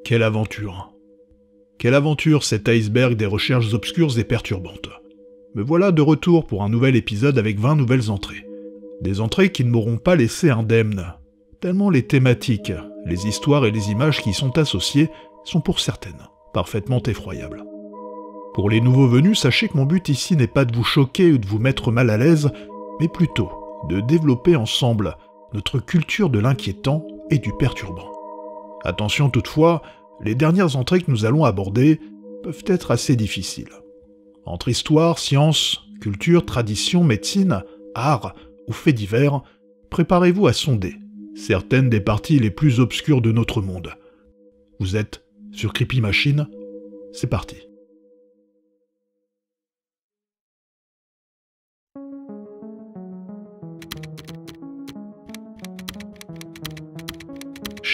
Quelle aventure! Quelle aventure cet iceberg des recherches obscures et perturbantes. Me voilà de retour pour un nouvel épisode avec 20 nouvelles entrées. Des entrées qui ne m'auront pas laissé indemne, tellement les thématiques, les histoires et les images qui y sont associées sont pour certaines parfaitement effroyables. Pour les nouveaux venus, sachez que mon but ici n'est pas de vous choquer ou de vous mettre mal à l'aise, mais plutôt de développer ensemble notre culture de l'inquiétant et du perturbant. Attention toutefois, les dernières entrées que nous allons aborder peuvent être assez difficiles. Entre histoire, science, culture, tradition, médecine, art ou faits divers, préparez-vous à sonder certaines des parties les plus obscures de notre monde. Vous êtes sur Creepy Machine, c'est parti.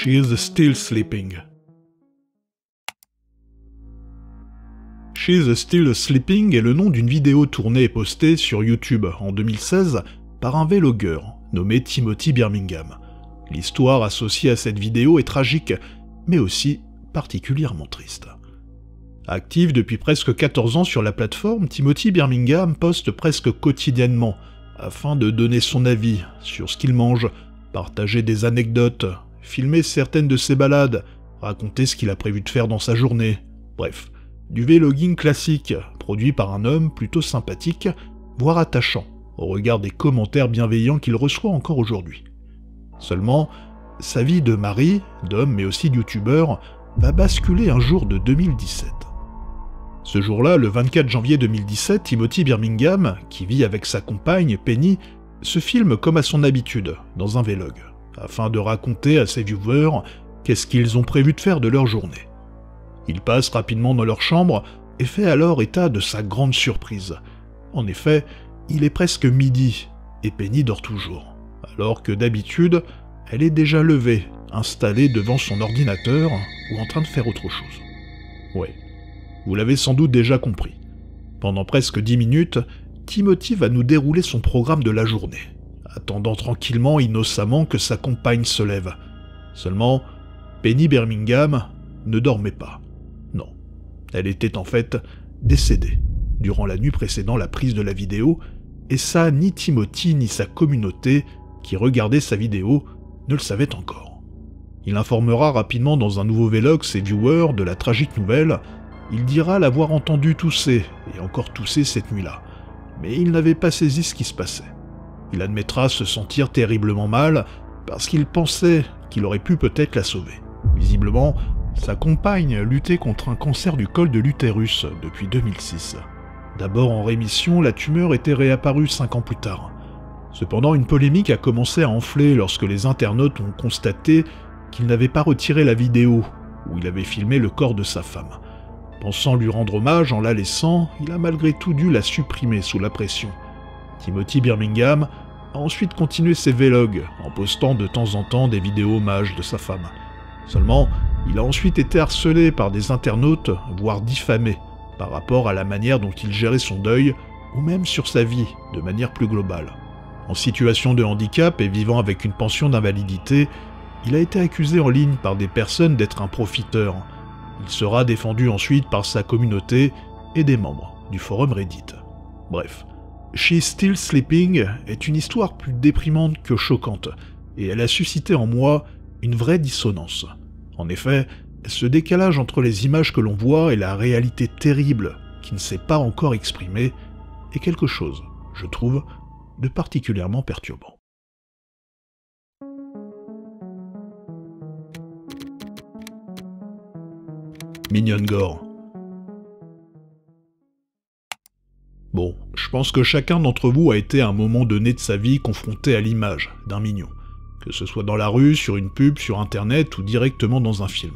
She's Still Sleeping. She's Still Sleeping est le nom d'une vidéo tournée et postée sur YouTube en 2016 par un vlogueur nommé Timothy Birmingham. L'histoire associée à cette vidéo est tragique, mais aussi particulièrement triste. Actif depuis presque 14 ans sur la plateforme, Timothy Birmingham poste presque quotidiennement afin de donner son avis sur ce qu'il mange, partager des anecdotes, filmer certaines de ses balades, raconter ce qu'il a prévu de faire dans sa journée. Bref, du vlogging classique, produit par un homme plutôt sympathique, voire attachant, au regard des commentaires bienveillants qu'il reçoit encore aujourd'hui. Seulement, sa vie de mari, d'homme mais aussi de youtubeur, va basculer un jour de 2017. Ce jour-là, le 24 janvier 2017, Timothy Birmingham, qui vit avec sa compagne, Penny, se filme comme à son habitude, dans un vlog, afin de raconter à ses viewers qu'est-ce qu'ils ont prévu de faire de leur journée. Il passe rapidement dans leur chambre et fait alors état de sa grande surprise. En effet, il est presque midi et Penny dort toujours, alors que d'habitude, elle est déjà levée, installée devant son ordinateur ou en train de faire autre chose. Ouais, vous l'avez sans doute déjà compris. Pendant presque 10 minutes, Timothy va nous dérouler son programme de la journée, attendant tranquillement, innocemment que sa compagne se lève. Seulement, Penny Birmingham ne dormait pas. Non, elle était en fait décédée durant la nuit précédant la prise de la vidéo, et ça, ni Timothy ni sa communauté qui regardait sa vidéo ne le savaient encore. Il informera rapidement dans un nouveau vlog ses viewers de la tragique nouvelle. Il dira l'avoir entendu tousser, et encore tousser cette nuit-là, mais il n'avait pas saisi ce qui se passait. Il admettra se sentir terriblement mal parce qu'il pensait qu'il aurait pu peut-être la sauver. Visiblement, sa compagne luttait contre un cancer du col de l'utérus depuis 2006. D'abord en rémission, la tumeur était réapparue 5 ans plus tard. Cependant, une polémique a commencé à enfler lorsque les internautes ont constaté qu'il n'avait pas retiré la vidéo où il avait filmé le corps de sa femme. Pensant lui rendre hommage en la laissant, il a malgré tout dû la supprimer sous la pression. Timothy Birmingham a ensuite continué ses vlogs en postant de temps en temps des vidéos hommages de sa femme. Seulement, il a ensuite été harcelé par des internautes, voire diffamé, par rapport à la manière dont il gérait son deuil, ou même sur sa vie, de manière plus globale. En situation de handicap et vivant avec une pension d'invalidité, il a été accusé en ligne par des personnes d'être un profiteur. Il sera défendu ensuite par sa communauté et des membres du forum Reddit. Bref, She's Still Sleeping est une histoire plus déprimante que choquante, et elle a suscité en moi une vraie dissonance. En effet, ce décalage entre les images que l'on voit et la réalité terrible qui ne s'est pas encore exprimée est quelque chose, je trouve, de particulièrement perturbant. Mignon Gore. Bon, je pense que chacun d'entre vous a été à un moment donné de sa vie confronté à l'image d'un mignon, que ce soit dans la rue, sur une pub, sur internet ou directement dans un film.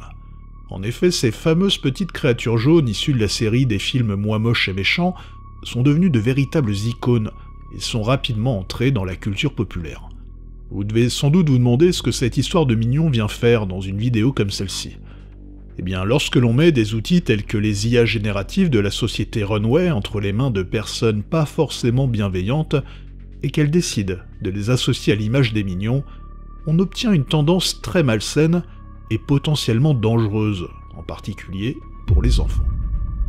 En effet, ces fameuses petites créatures jaunes issues de la série des films Moi moche et méchant sont devenues de véritables icônes et sont rapidement entrées dans la culture populaire. Vous devez sans doute vous demander ce que cette histoire de mignon vient faire dans une vidéo comme celle-ci. Eh bien, lorsque l'on met des outils tels que les IA génératives de la société Runway entre les mains de personnes pas forcément bienveillantes, et qu'elles décident de les associer à l'image des mignons, on obtient une tendance très malsaine et potentiellement dangereuse en particulier pour les enfants.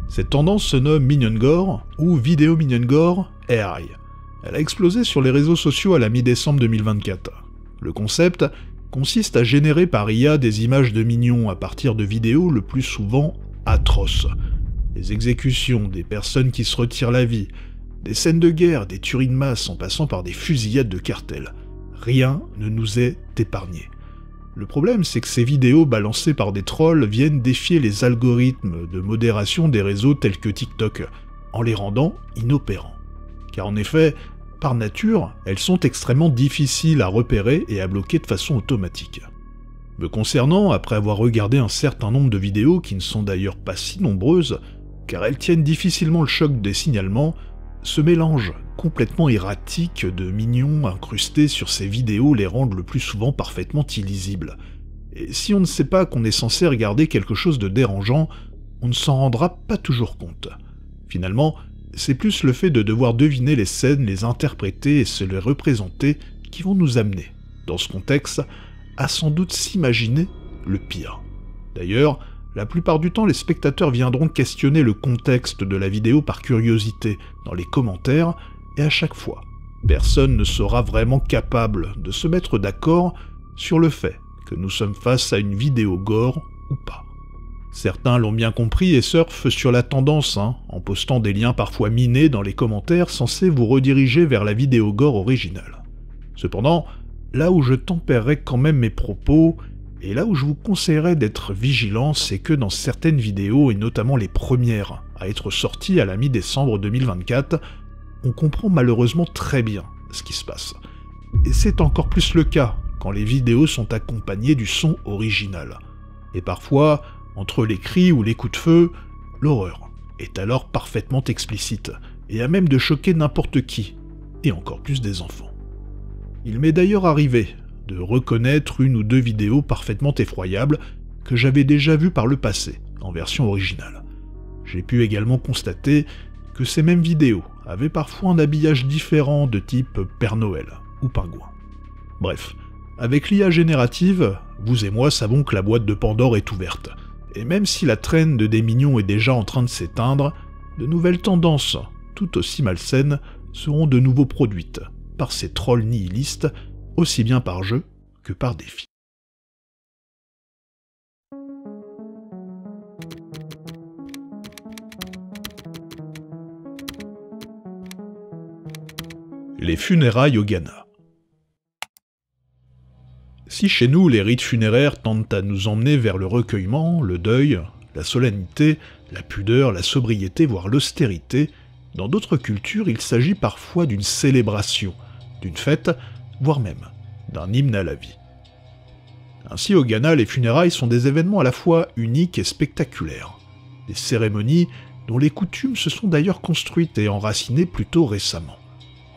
Cette tendance se nomme Minion Gore ou Vidéo Minion Gore AI. Elle a explosé sur les réseaux sociaux à la mi-décembre 2024. Le concept consiste à générer par IA des images de mignons à partir de vidéos le plus souvent atroces. Des exécutions, des personnes qui se retirent la vie, des scènes de guerre, des tueries de masse en passant par des fusillades de cartels. Rien ne nous est épargné. Le problème, c'est que ces vidéos balancées par des trolls viennent défier les algorithmes de modération des réseaux tels que TikTok, en les rendant inopérants. Car en effet, par nature, elles sont extrêmement difficiles à repérer et à bloquer de façon automatique. Me concernant, après avoir regardé un certain nombre de vidéos qui ne sont d'ailleurs pas si nombreuses, car elles tiennent difficilement le choc des signalements, ce mélange complètement erratique de mignons incrustés sur ces vidéos les rendent le plus souvent parfaitement illisibles. Et si on ne sait pas qu'on est censé regarder quelque chose de dérangeant, on ne s'en rendra pas toujours compte. Finalement, c'est plus le fait de devoir deviner les scènes, les interpréter et se les représenter qui vont nous amener, dans ce contexte, à sans doute s'imaginer le pire. D'ailleurs, la plupart du temps, les spectateurs viendront questionner le contexte de la vidéo par curiosité dans les commentaires, et à chaque fois, personne ne sera vraiment capable de se mettre d'accord sur le fait que nous sommes face à une vidéo gore ou pas. Certains l'ont bien compris et surfent sur la tendance, en postant des liens parfois minés dans les commentaires censés vous rediriger vers la vidéo gore originale. Cependant, là où je tempérerai quand même mes propos, et là où je vous conseillerais d'être vigilant, c'est que dans certaines vidéos, et notamment les premières à être sorties à la mi-décembre 2024, on comprend malheureusement très bien ce qui se passe. Et c'est encore plus le cas quand les vidéos sont accompagnées du son original. Et parfois, entre les cris ou les coups de feu, l'horreur est alors parfaitement explicite, et à même de choquer n'importe qui, et encore plus des enfants. Il m'est d'ailleurs arrivé de reconnaître une ou deux vidéos parfaitement effroyables que j'avais déjà vues par le passé, en version originale. J'ai pu également constater que ces mêmes vidéos avaient parfois un habillage différent de type Père Noël ou pingouin. Bref, avec l'IA générative, vous et moi savons que la boîte de Pandore est ouverte, et même si la traîne de des mignons est déjà en train de s'éteindre, de nouvelles tendances, tout aussi malsaines, seront de nouveau produites par ces trolls nihilistes, aussi bien par jeu que par défi. Les funérailles au Ghana. Si chez nous les rites funéraires tendent à nous emmener vers le recueillement, le deuil, la solennité, la pudeur, la sobriété, voire l'austérité, dans d'autres cultures il s'agit parfois d'une célébration, d'une fête, voire même d'un hymne à la vie. Ainsi au Ghana, les funérailles sont des événements à la fois uniques et spectaculaires, des cérémonies dont les coutumes se sont d'ailleurs construites et enracinées plutôt récemment.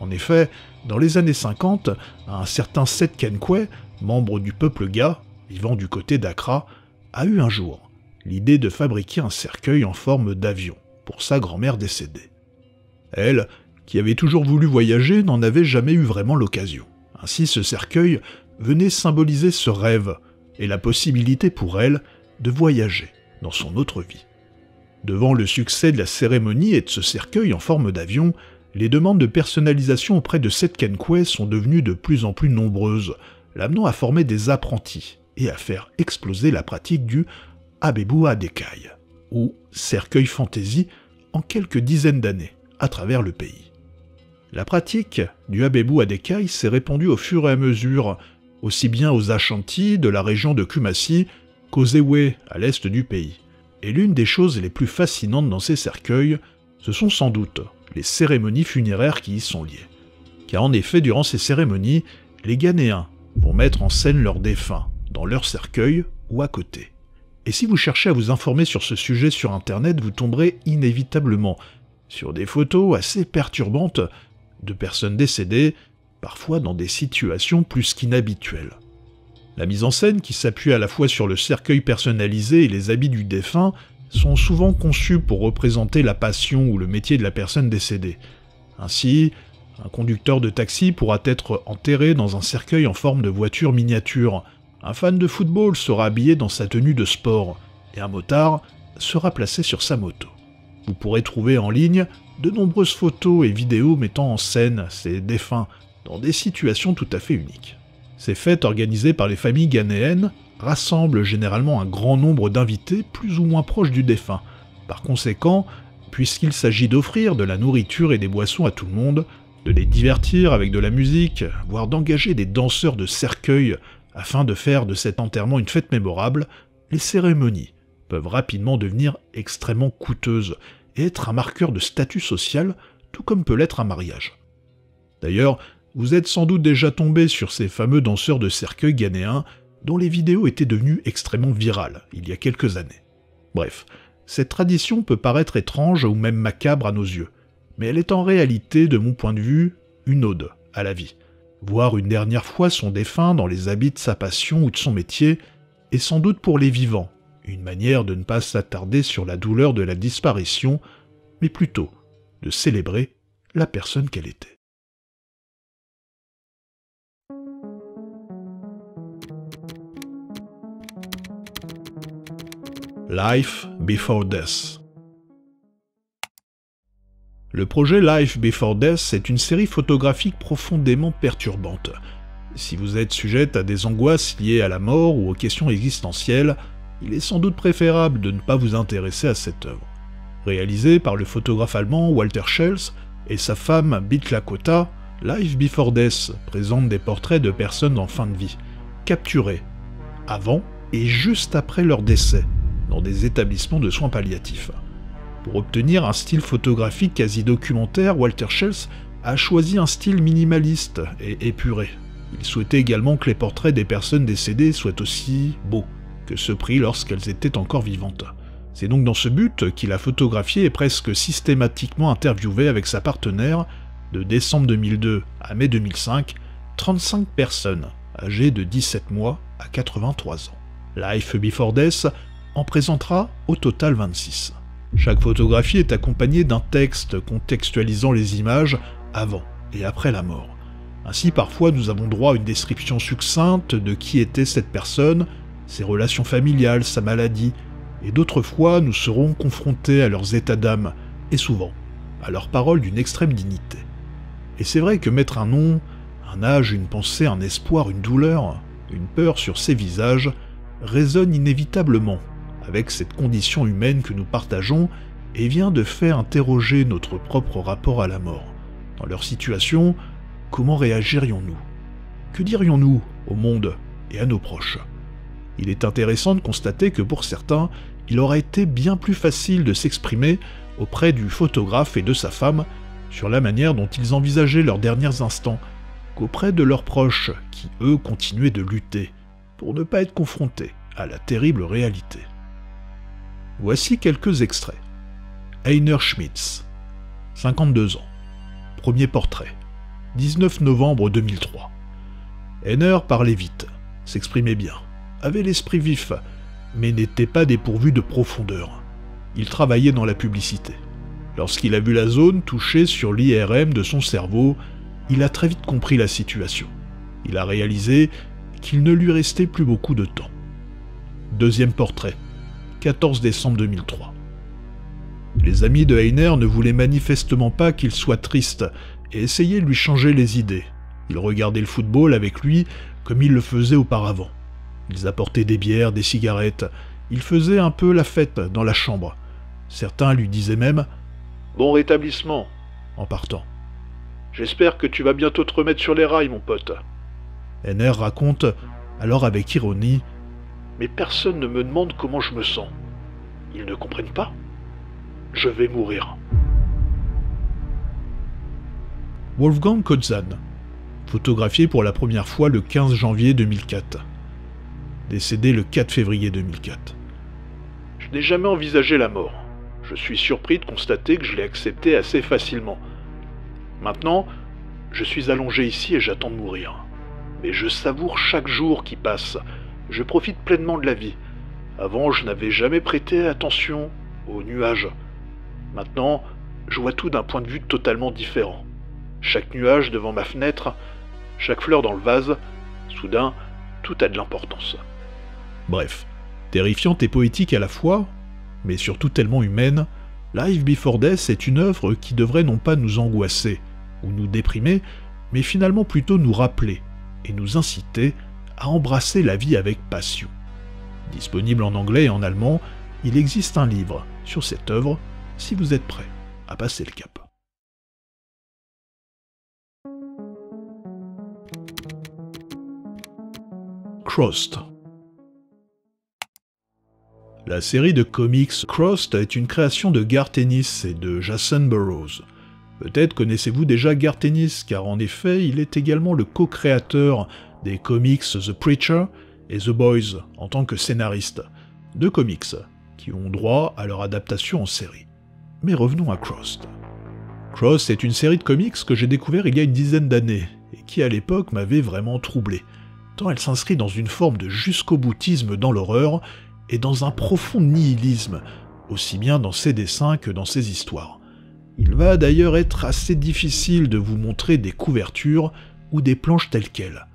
En effet, dans les années 50, un certain Seth Kenkwe, membre du peuple Ga, vivant du côté d'Accra, a eu un jour l'idée de fabriquer un cercueil en forme d'avion pour sa grand-mère décédée. Elle, qui avait toujours voulu voyager, n'en avait jamais eu vraiment l'occasion. Ainsi, ce cercueil venait symboliser ce rêve et la possibilité pour elle de voyager dans son autre vie. Devant le succès de la cérémonie et de ce cercueil en forme d'avion, les demandes de personnalisation auprès de Seth Kenkwe sont devenues de plus en plus nombreuses, l'amenant à former des apprentis et à faire exploser la pratique du Abebu Adekai, ou cercueil fantaisie, en quelques dizaines d'années à travers le pays. La pratique du Abebu Adekai s'est répandue au fur et à mesure, aussi bien aux Ashanti de la région de Kumasi qu'aux Ewe à l'est du pays. Et l'une des choses les plus fascinantes dans ces cercueils, ce sont sans doute les cérémonies funéraires qui y sont liées. Car en effet, durant ces cérémonies, les Ghanéens vont mettre en scène leurs défunts, dans leur cercueil ou à côté. Et si vous cherchez à vous informer sur ce sujet sur internet, vous tomberez inévitablement sur des photos assez perturbantes de personnes décédées, parfois dans des situations plus qu'inhabituelles. La mise en scène, qui s'appuie à la fois sur le cercueil personnalisé et les habits du défunt, sont souvent conçus pour représenter la passion ou le métier de la personne décédée. Ainsi, un conducteur de taxi pourra être enterré dans un cercueil en forme de voiture miniature. Un fan de football sera habillé dans sa tenue de sport, et un motard sera placé sur sa moto. Vous pourrez trouver en ligne de nombreuses photos et vidéos mettant en scène ces défunts dans des situations tout à fait uniques. Ces fêtes organisées par les familles ghanéennes rassemblent généralement un grand nombre d'invités plus ou moins proches du défunt. Par conséquent, puisqu'il s'agit d'offrir de la nourriture et des boissons à tout le monde, de les divertir avec de la musique, voire d'engager des danseurs de cercueil afin de faire de cet enterrement une fête mémorable, les cérémonies peuvent rapidement devenir extrêmement coûteuses et être un marqueur de statut social, tout comme peut l'être un mariage. D'ailleurs, vous êtes sans doute déjà tombé sur ces fameux danseurs de cercueil ghanéens dont les vidéos étaient devenues extrêmement virales il y a quelques années. Bref, cette tradition peut paraître étrange ou même macabre à nos yeux, mais elle est en réalité, de mon point de vue, une ode à la vie. Voir une dernière fois son défunt dans les habits de sa passion ou de son métier est sans doute pour les vivants une manière de ne pas s'attarder sur la douleur de la disparition, mais plutôt de célébrer la personne qu'elle était. Life Before Death. Le projet Life Before Death est une série photographique profondément perturbante. Si vous êtes sujette à des angoisses liées à la mort ou aux questions existentielles, il est sans doute préférable de ne pas vous intéresser à cette œuvre. Réalisée par le photographe allemand Walter Schels et sa femme Bitla Kota, Life Before Death présente des portraits de personnes en fin de vie, capturées avant et juste après leur décès, dans des établissements de soins palliatifs. Pour obtenir un style photographique quasi documentaire, Walter Schels a choisi un style minimaliste et épuré. Il souhaitait également que les portraits des personnes décédées soient aussi beaux que ceux pris lorsqu'elles étaient encore vivantes. C'est donc dans ce but qu'il a photographié et presque systématiquement interviewé avec sa partenaire, de décembre 2002 à mai 2005, 35 personnes âgées de 17 mois à 83 ans. Life Before Death en présentera au total 26. Chaque photographie est accompagnée d'un texte contextualisant les images avant et après la mort. Ainsi, parfois, nous avons droit à une description succincte de qui était cette personne, ses relations familiales, sa maladie, et d'autres fois, nous serons confrontés à leurs états d'âme, et souvent, à leurs paroles d'une extrême dignité. Et c'est vrai que mettre un nom, un âge, une pensée, un espoir, une douleur, une peur sur ces visages résonne inévitablement avec cette condition humaine que nous partageons et vient de faire interroger notre propre rapport à la mort. Dans leur situation, comment réagirions-nous? Que dirions-nous au monde et à nos proches? Il est intéressant de constater que pour certains, il aurait été bien plus facile de s'exprimer auprès du photographe et de sa femme sur la manière dont ils envisageaient leurs derniers instants qu'auprès de leurs proches qui, eux, continuaient de lutter pour ne pas être confrontés à la terrible réalité. Voici quelques extraits. Heiner Schmitz, 52 ans. Premier portrait. 19 novembre 2003. Heiner parlait vite, s'exprimait bien, avait l'esprit vif, mais n'était pas dépourvu de profondeur. Il travaillait dans la publicité. Lorsqu'il a vu la zone touchée sur l'IRM de son cerveau, il a très vite compris la situation. Il a réalisé qu'il ne lui restait plus beaucoup de temps. Deuxième portrait. 14 décembre 2003. Les amis de Heiner ne voulaient manifestement pas qu'il soit triste et essayaient de lui changer les idées. Ils regardaient le football avec lui comme ils le faisaient auparavant. Ils apportaient des bières, des cigarettes, ils faisaient un peu la fête dans la chambre. Certains lui disaient même « Bon rétablissement » en partant. « J'espère que tu vas bientôt te remettre sur les rails, mon pote. » Heiner raconte, alors avec ironie, « Mais personne ne me demande comment je me sens. Ils ne comprennent pas. Je vais mourir. » Wolfgang Kotzan, photographié pour la première fois le 15 janvier 2004. Décédé le 4 février 2004. Je n'ai jamais envisagé la mort. Je suis surpris de constater que je l'ai acceptée assez facilement. Maintenant, je suis allongé ici et j'attends de mourir. Mais je savoure chaque jour qui passe. Je profite pleinement de la vie. Avant, je n'avais jamais prêté attention aux nuages. Maintenant, je vois tout d'un point de vue totalement différent. Chaque nuage devant ma fenêtre, chaque fleur dans le vase, soudain, tout a de l'importance. Bref, Terrifiante et poétique à la fois, mais surtout tellement humaine, Life Before Death est une œuvre qui devrait non pas nous angoisser ou nous déprimer, mais finalement plutôt nous rappeler et nous inciter à embrasser la vie avec passion. Disponible en anglais et en allemand, il existe un livre sur cette œuvre si vous êtes prêt à passer le cap. Crossed. La série de comics Crossed est une création de Garth Ennis et de Jason Burrows. Peut-être connaissez-vous déjà Garth Ennis, car en effet, il est également le co-créateur des comics The Preacher et The Boys en tant que scénariste. Deux comics qui ont droit à leur adaptation en série. Mais revenons à Crossed. Crossed est une série de comics que j'ai découvert il y a une dizaine d'années, et qui à l'époque m'avait vraiment troublé, tant elle s'inscrit dans une forme de jusqu'au-boutisme dans l'horreur, et dans un profond nihilisme, aussi bien dans ses dessins que dans ses histoires. Il va d'ailleurs être assez difficile de vous montrer des couvertures ou des planches telles quelles,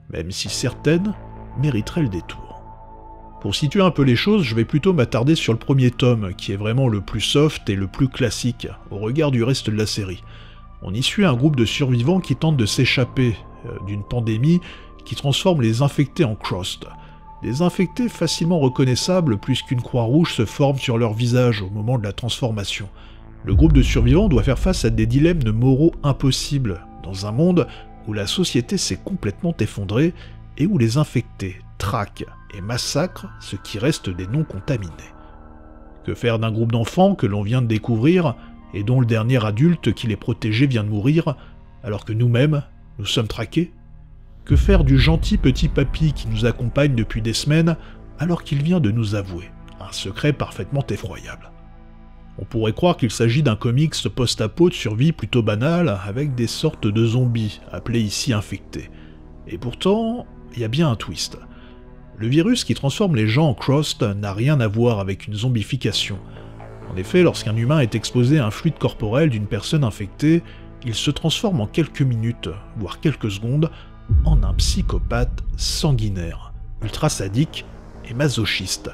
même si certaines mériteraient le détour. Pour situer un peu les choses, je vais plutôt m'attarder sur le premier tome, qui est vraiment le plus soft et le plus classique, au regard du reste de la série. On y suit un groupe de survivants qui tentent de s'échapper d'une pandémie qui transforme les infectés en Crossed. Des infectés facilement reconnaissables puisqu'une croix rouge se forme sur leur visage au moment de la transformation. Le groupe de survivants doit faire face à des dilemmes moraux impossibles, dans un monde où la société s'est complètement effondrée et où les infectés traquent et massacrent ce qui reste des non-contaminés. Que faire d'un groupe d'enfants que l'on vient de découvrir et dont le dernier adulte qui les protégeait vient de mourir, alors que nous-mêmes, nous sommes traqués ? Que faire du gentil petit papy qui nous accompagne depuis des semaines alors qu'il vient de nous avouer un secret parfaitement effroyable ? On pourrait croire qu'il s'agit d'un comics post-apo de survie plutôt banal avec des sortes de zombies, appelés ici infectés. Et pourtant, il y a bien un twist. Le virus qui transforme les gens en Crossed n'a rien à voir avec une zombification. En effet, lorsqu'un humain est exposé à un fluide corporel d'une personne infectée, il se transforme en quelques minutes, voire quelques secondes, en un psychopathe sanguinaire, ultra sadique et masochiste,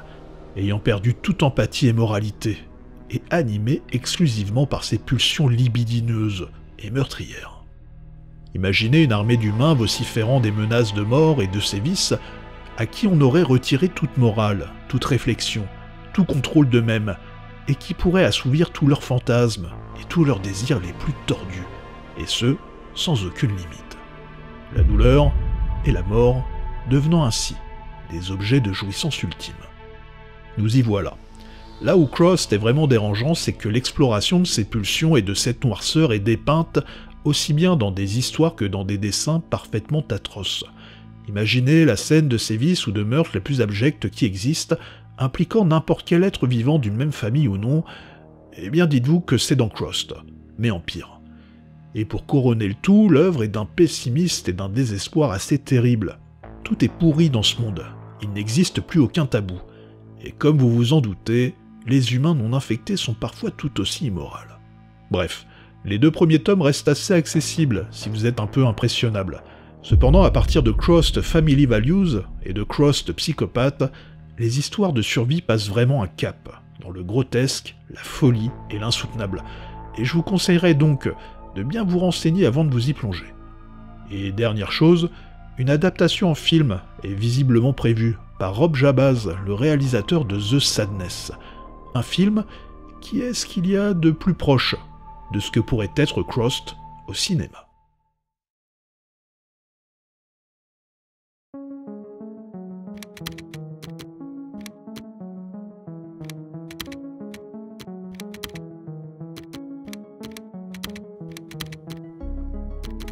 ayant perdu toute empathie et moralité, et animé exclusivement par ses pulsions libidineuses et meurtrières. Imaginez une armée d'humains vociférant des menaces de mort et de sévices, à qui on aurait retiré toute morale, toute réflexion, tout contrôle d'eux-mêmes, et qui pourraient assouvir tous leurs fantasmes et tous leurs désirs les plus tordus, et ce, sans aucune limite. La douleur et la mort devenant ainsi des objets de jouissance ultime. Nous y voilà. Là où Crossed est vraiment dérangeant, c'est que l'exploration de ces pulsions et de cette noirceur est dépeinte aussi bien dans des histoires que dans des dessins parfaitement atroces. Imaginez la scène de sévices ou de meurtres les plus abjects qui existent, impliquant n'importe quel être vivant d'une même famille ou non, eh bien dites-vous que c'est dans Crossed, mais en pire. Et pour couronner le tout, l'œuvre est d'un pessimiste et d'un désespoir assez terrible. Tout est pourri dans ce monde, il n'existe plus aucun tabou. Et comme vous vous en doutez, les humains non infectés sont parfois tout aussi immoraux. Bref, les deux premiers tomes restent assez accessibles si vous êtes un peu impressionnable. Cependant, à partir de Crossed Family Values et de Crossed Psychopathe, les histoires de survie passent vraiment un cap, dans le grotesque, la folie et l'insoutenable. Et je vous conseillerais donc de bien vous renseigner avant de vous y plonger. Et dernière chose, une adaptation en film est visiblement prévue par Rob Jabaz, le réalisateur de The Sadness. Un film qui est ce qu'il y a de plus proche de ce que pourrait être Crossed au cinéma.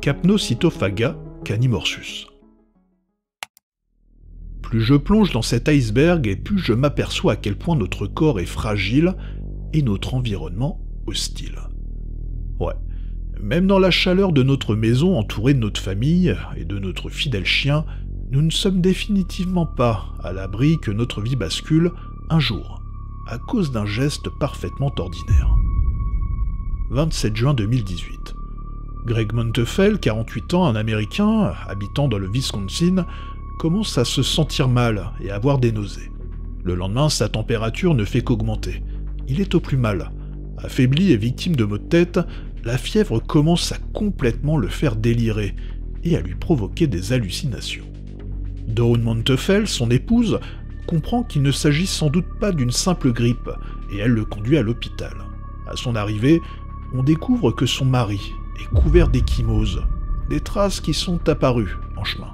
Capnocytophaga canimorsus. Plus je plonge dans cet iceberg et plus je m'aperçois à quel point notre corps est fragile et notre environnement hostile. Ouais, même dans la chaleur de notre maison entourée de notre famille et de notre fidèle chien, nous ne sommes définitivement pas à l'abri que notre vie bascule un jour, à cause d'un geste parfaitement ordinaire. 27 juin 2018. Greg Montefell, 48 ans, un Américain, habitant dans le Wisconsin, commence à se sentir mal et à avoir des nausées. Le lendemain, sa température ne fait qu'augmenter. Il est au plus mal. Affaibli et victime de maux de tête, la fièvre commence à complètement le faire délirer et à lui provoquer des hallucinations. Dawn Montefell, son épouse, comprend qu'il ne s'agit sans doute pas d'une simple grippe et elle le conduit à l'hôpital. À son arrivée, on découvre que son mari est couvert d'ecchymoses, des traces qui sont apparues en chemin.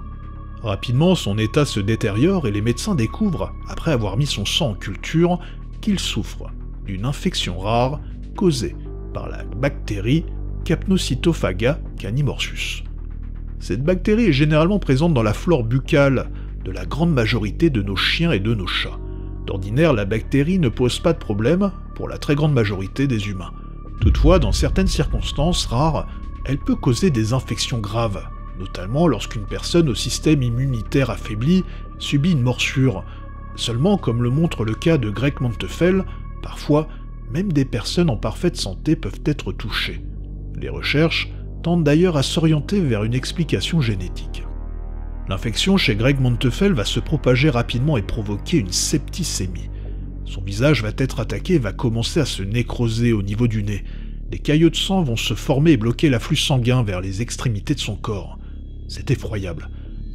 Rapidement, son état se détériore et les médecins découvrent, après avoir mis son sang en culture, qu'il souffre d'une infection rare causée par la bactérie Capnocytophaga canimorsus. Cette bactérie est généralement présente dans la flore buccale de la grande majorité de nos chiens et de nos chats. D'ordinaire, la bactérie ne pose pas de problème pour la très grande majorité des humains. Toutefois, dans certaines circonstances rares, elle peut causer des infections graves, notamment lorsqu'une personne au système immunitaire affaibli subit une morsure. Seulement, comme le montre le cas de Greg Montefell, parfois, même des personnes en parfaite santé peuvent être touchées. Les recherches tentent d'ailleurs à s'orienter vers une explication génétique. L'infection chez Greg Montefell va se propager rapidement et provoquer une septicémie. Son visage va être attaqué et va commencer à se nécroser au niveau du nez. Des caillots de sang vont se former et bloquer l'afflux sanguin vers les extrémités de son corps. C'est effroyable.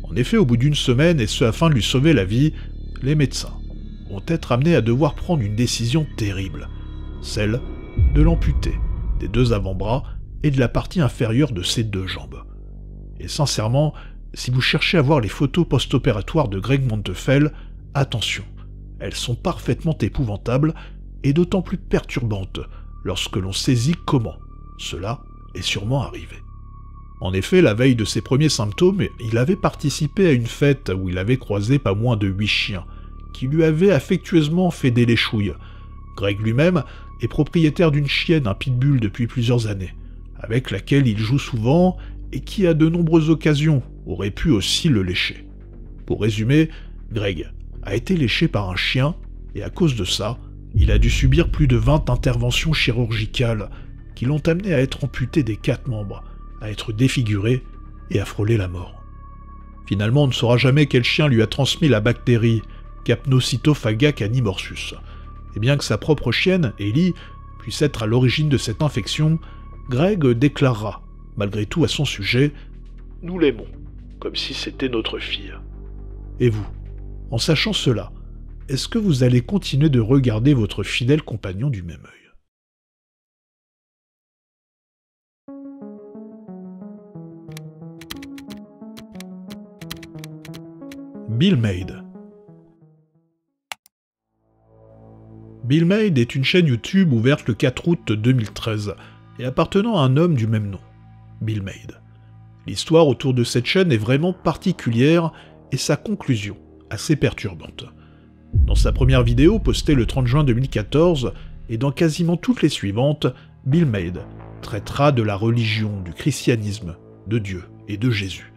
En effet, au bout d'une semaine, et ce afin de lui sauver la vie, les médecins vont être amenés à devoir prendre une décision terrible, celle de l'amputer des 2 avant-bras et de la partie inférieure de ses 2 jambes. Et sincèrement, si vous cherchez à voir les photos post-opératoires de Greg Montefell, attention, elles sont parfaitement épouvantables et d'autant plus perturbantes lorsque l'on saisit comment cela est sûrement arrivé. En effet, la veille de ses premiers symptômes, il avait participé à une fête où il avait croisé pas moins de 8 chiens, qui lui avaient affectueusement fait des léchouilles. Greg lui-même est propriétaire d'une chienne, un pitbull, depuis plusieurs années, avec laquelle il joue souvent et qui à de nombreuses occasions aurait pu aussi le lécher. Pour résumer, Greg a été léché par un chien et à cause de ça, il a dû subir plus de 20 interventions chirurgicales qui l'ont amené à être amputé des 4 membres, à être défiguré et à frôler la mort. Finalement, on ne saura jamais quel chien lui a transmis la bactérie Capnocytophaga canimorsus. Et bien que sa propre chienne, Ellie, puisse être à l'origine de cette infection, Greg déclarera, malgré tout à son sujet, « Nous l'aimons, comme si c'était notre fille. » Et vous, en sachant cela, est-ce que vous allez continuer de regarder votre fidèle compagnon du même œil? Bill Made. Bill Made est une chaîne YouTube ouverte le 4 août 2013 et appartenant à un homme du même nom, Bill Made. L'histoire autour de cette chaîne est vraiment particulière et sa conclusion assez perturbante. Dans sa première vidéo postée le 30 juin 2014 et dans quasiment toutes les suivantes, Bill Made traitera de la religion, du christianisme, de Dieu et de Jésus.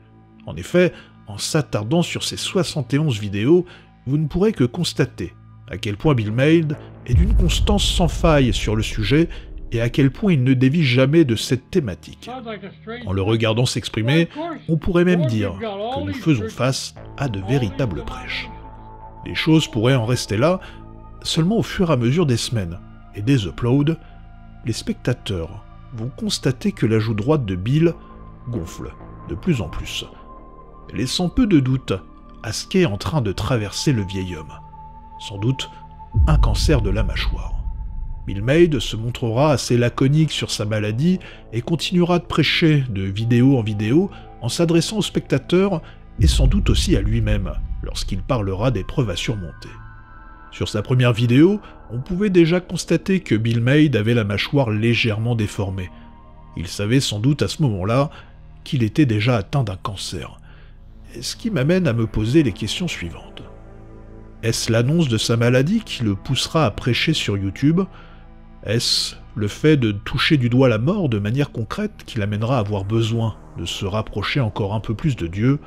En effet, en s'attardant sur ces 71 vidéos, vous ne pourrez que constater à quel point Bill Made est d'une constance sans faille sur le sujet et à quel point il ne dévie jamais de cette thématique. En le regardant s'exprimer, on pourrait même dire que nous faisons face à de véritables prêches. Les choses pourraient en rester là, seulement au fur et à mesure des semaines et des uploads, les spectateurs vont constater que la joue droite de Bill gonfle de plus en plus, laissant peu de doute à ce qu'est en train de traverser le vieil homme. Sans doute un cancer de la mâchoire. Bill Made se montrera assez laconique sur sa maladie et continuera de prêcher de vidéo en vidéo en s'adressant aux spectateurs et sans doute aussi à lui-même lorsqu'il parlera des preuves à surmonter. Sur sa première vidéo, on pouvait déjà constater que Bill Made avait la mâchoire légèrement déformée. Il savait sans doute à ce moment-là qu'il était déjà atteint d'un cancer. Ce qui m'amène à me poser les questions suivantes. Est-ce l'annonce de sa maladie qui le poussera à prêcher sur YouTube? Est-ce le fait de toucher du doigt la mort de manière concrète qui l'amènera à avoir besoin de se rapprocher encore un peu plus de Dieu?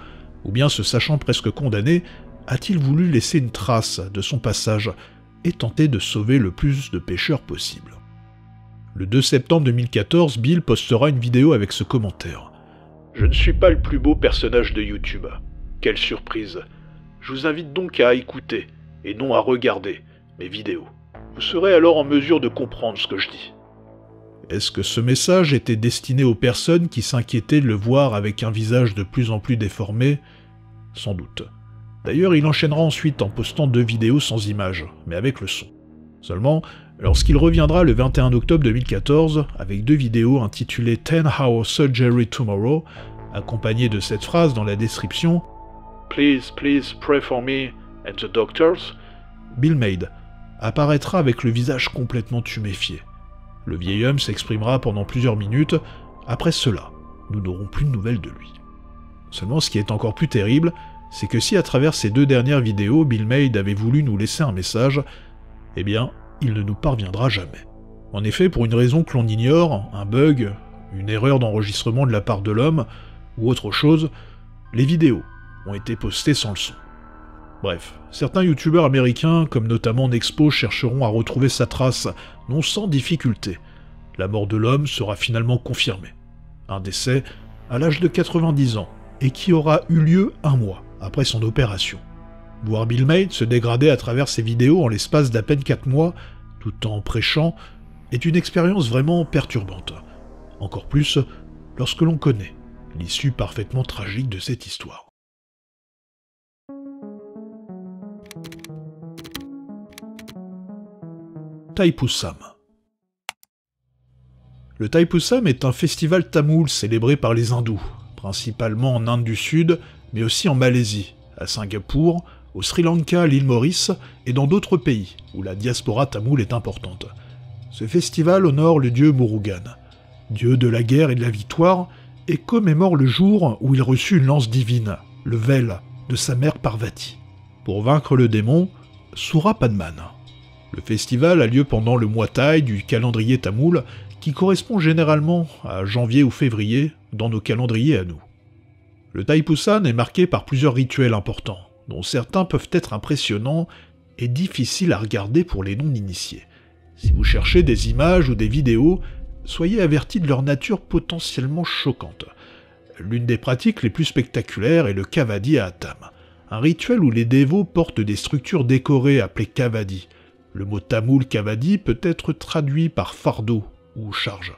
Ou bien, se sachant presque condamné, a-t-il voulu laisser une trace de son passage et tenter de sauver le plus de pécheurs possible? Le 2 septembre 2014, Bill postera une vidéo avec ce commentaire. « Je ne suis pas le plus beau personnage de YouTube. Quelle surprise. Je vous invite donc à écouter et non à regarder mes vidéos. Vous serez alors en mesure de comprendre ce que je dis. Est-ce que ce message était destiné aux personnes qui s'inquiétaient de le voir avec un visage de plus en plus déformé? Sans doute. D'ailleurs, il enchaînera ensuite en postant 2 vidéos sans images, mais avec le son. Seulement, lorsqu'il reviendra le 21 octobre 2014 avec 2 vidéos intitulées 10-Hour Surgery Tomorrow, accompagnées de cette phrase dans la description « Please, please pray for me and the doctors », Bill Maid apparaîtra avec le visage complètement tuméfié. Le vieil homme s'exprimera pendant plusieurs minutes. Après cela, nous n'aurons plus de nouvelles de lui. Seulement, ce qui est encore plus terrible, c'est que si à travers ces 2 dernières vidéos, Bill Maid avait voulu nous laisser un message, eh bien, il ne nous parviendra jamais. En effet, pour une raison que l'on ignore, un bug, une erreur d'enregistrement de la part de l'homme, ou autre chose, les vidéos ont été postées sans le son. Bref, certains youtubeurs américains, comme notamment Nexpo, chercheront à retrouver sa trace, non sans difficulté. La mort de l'homme sera finalement confirmée. Un décès à l'âge de 90 ans, et qui aura eu lieu 1 mois après son opération. Voir Bill Maid se dégrader à travers ses vidéos en l'espace d'à peine 4 mois, tout en prêchant, est une expérience vraiment perturbante. Encore plus lorsque l'on connaît l'issue parfaitement tragique de cette histoire. Thaipusam. Le Thaipusam est un festival tamoul célébré par les hindous, principalement en Inde du Sud, mais aussi en Malaisie, à Singapour, au Sri Lanka, l'île Maurice et dans d'autres pays où la diaspora tamoule est importante. Ce festival honore le dieu Murugan, dieu de la guerre et de la victoire, et commémore le jour où il reçut une lance divine, le Vel, de sa mère Parvati, pour vaincre le démon Surapadman. Le festival a lieu pendant le mois Thaï du calendrier tamoul, qui correspond généralement à janvier ou février dans nos calendriers à nous. Le Thaipusam est marqué par plusieurs rituels importants, dont certains peuvent être impressionnants et difficiles à regarder pour les non-initiés. Si vous cherchez des images ou des vidéos, soyez avertis de leur nature potentiellement choquante. L'une des pratiques les plus spectaculaires est le Kavadi à Attam, un rituel où les dévots portent des structures décorées appelées Kavadi. Le mot tamoul Kavadi peut être traduit par fardeau ou charge.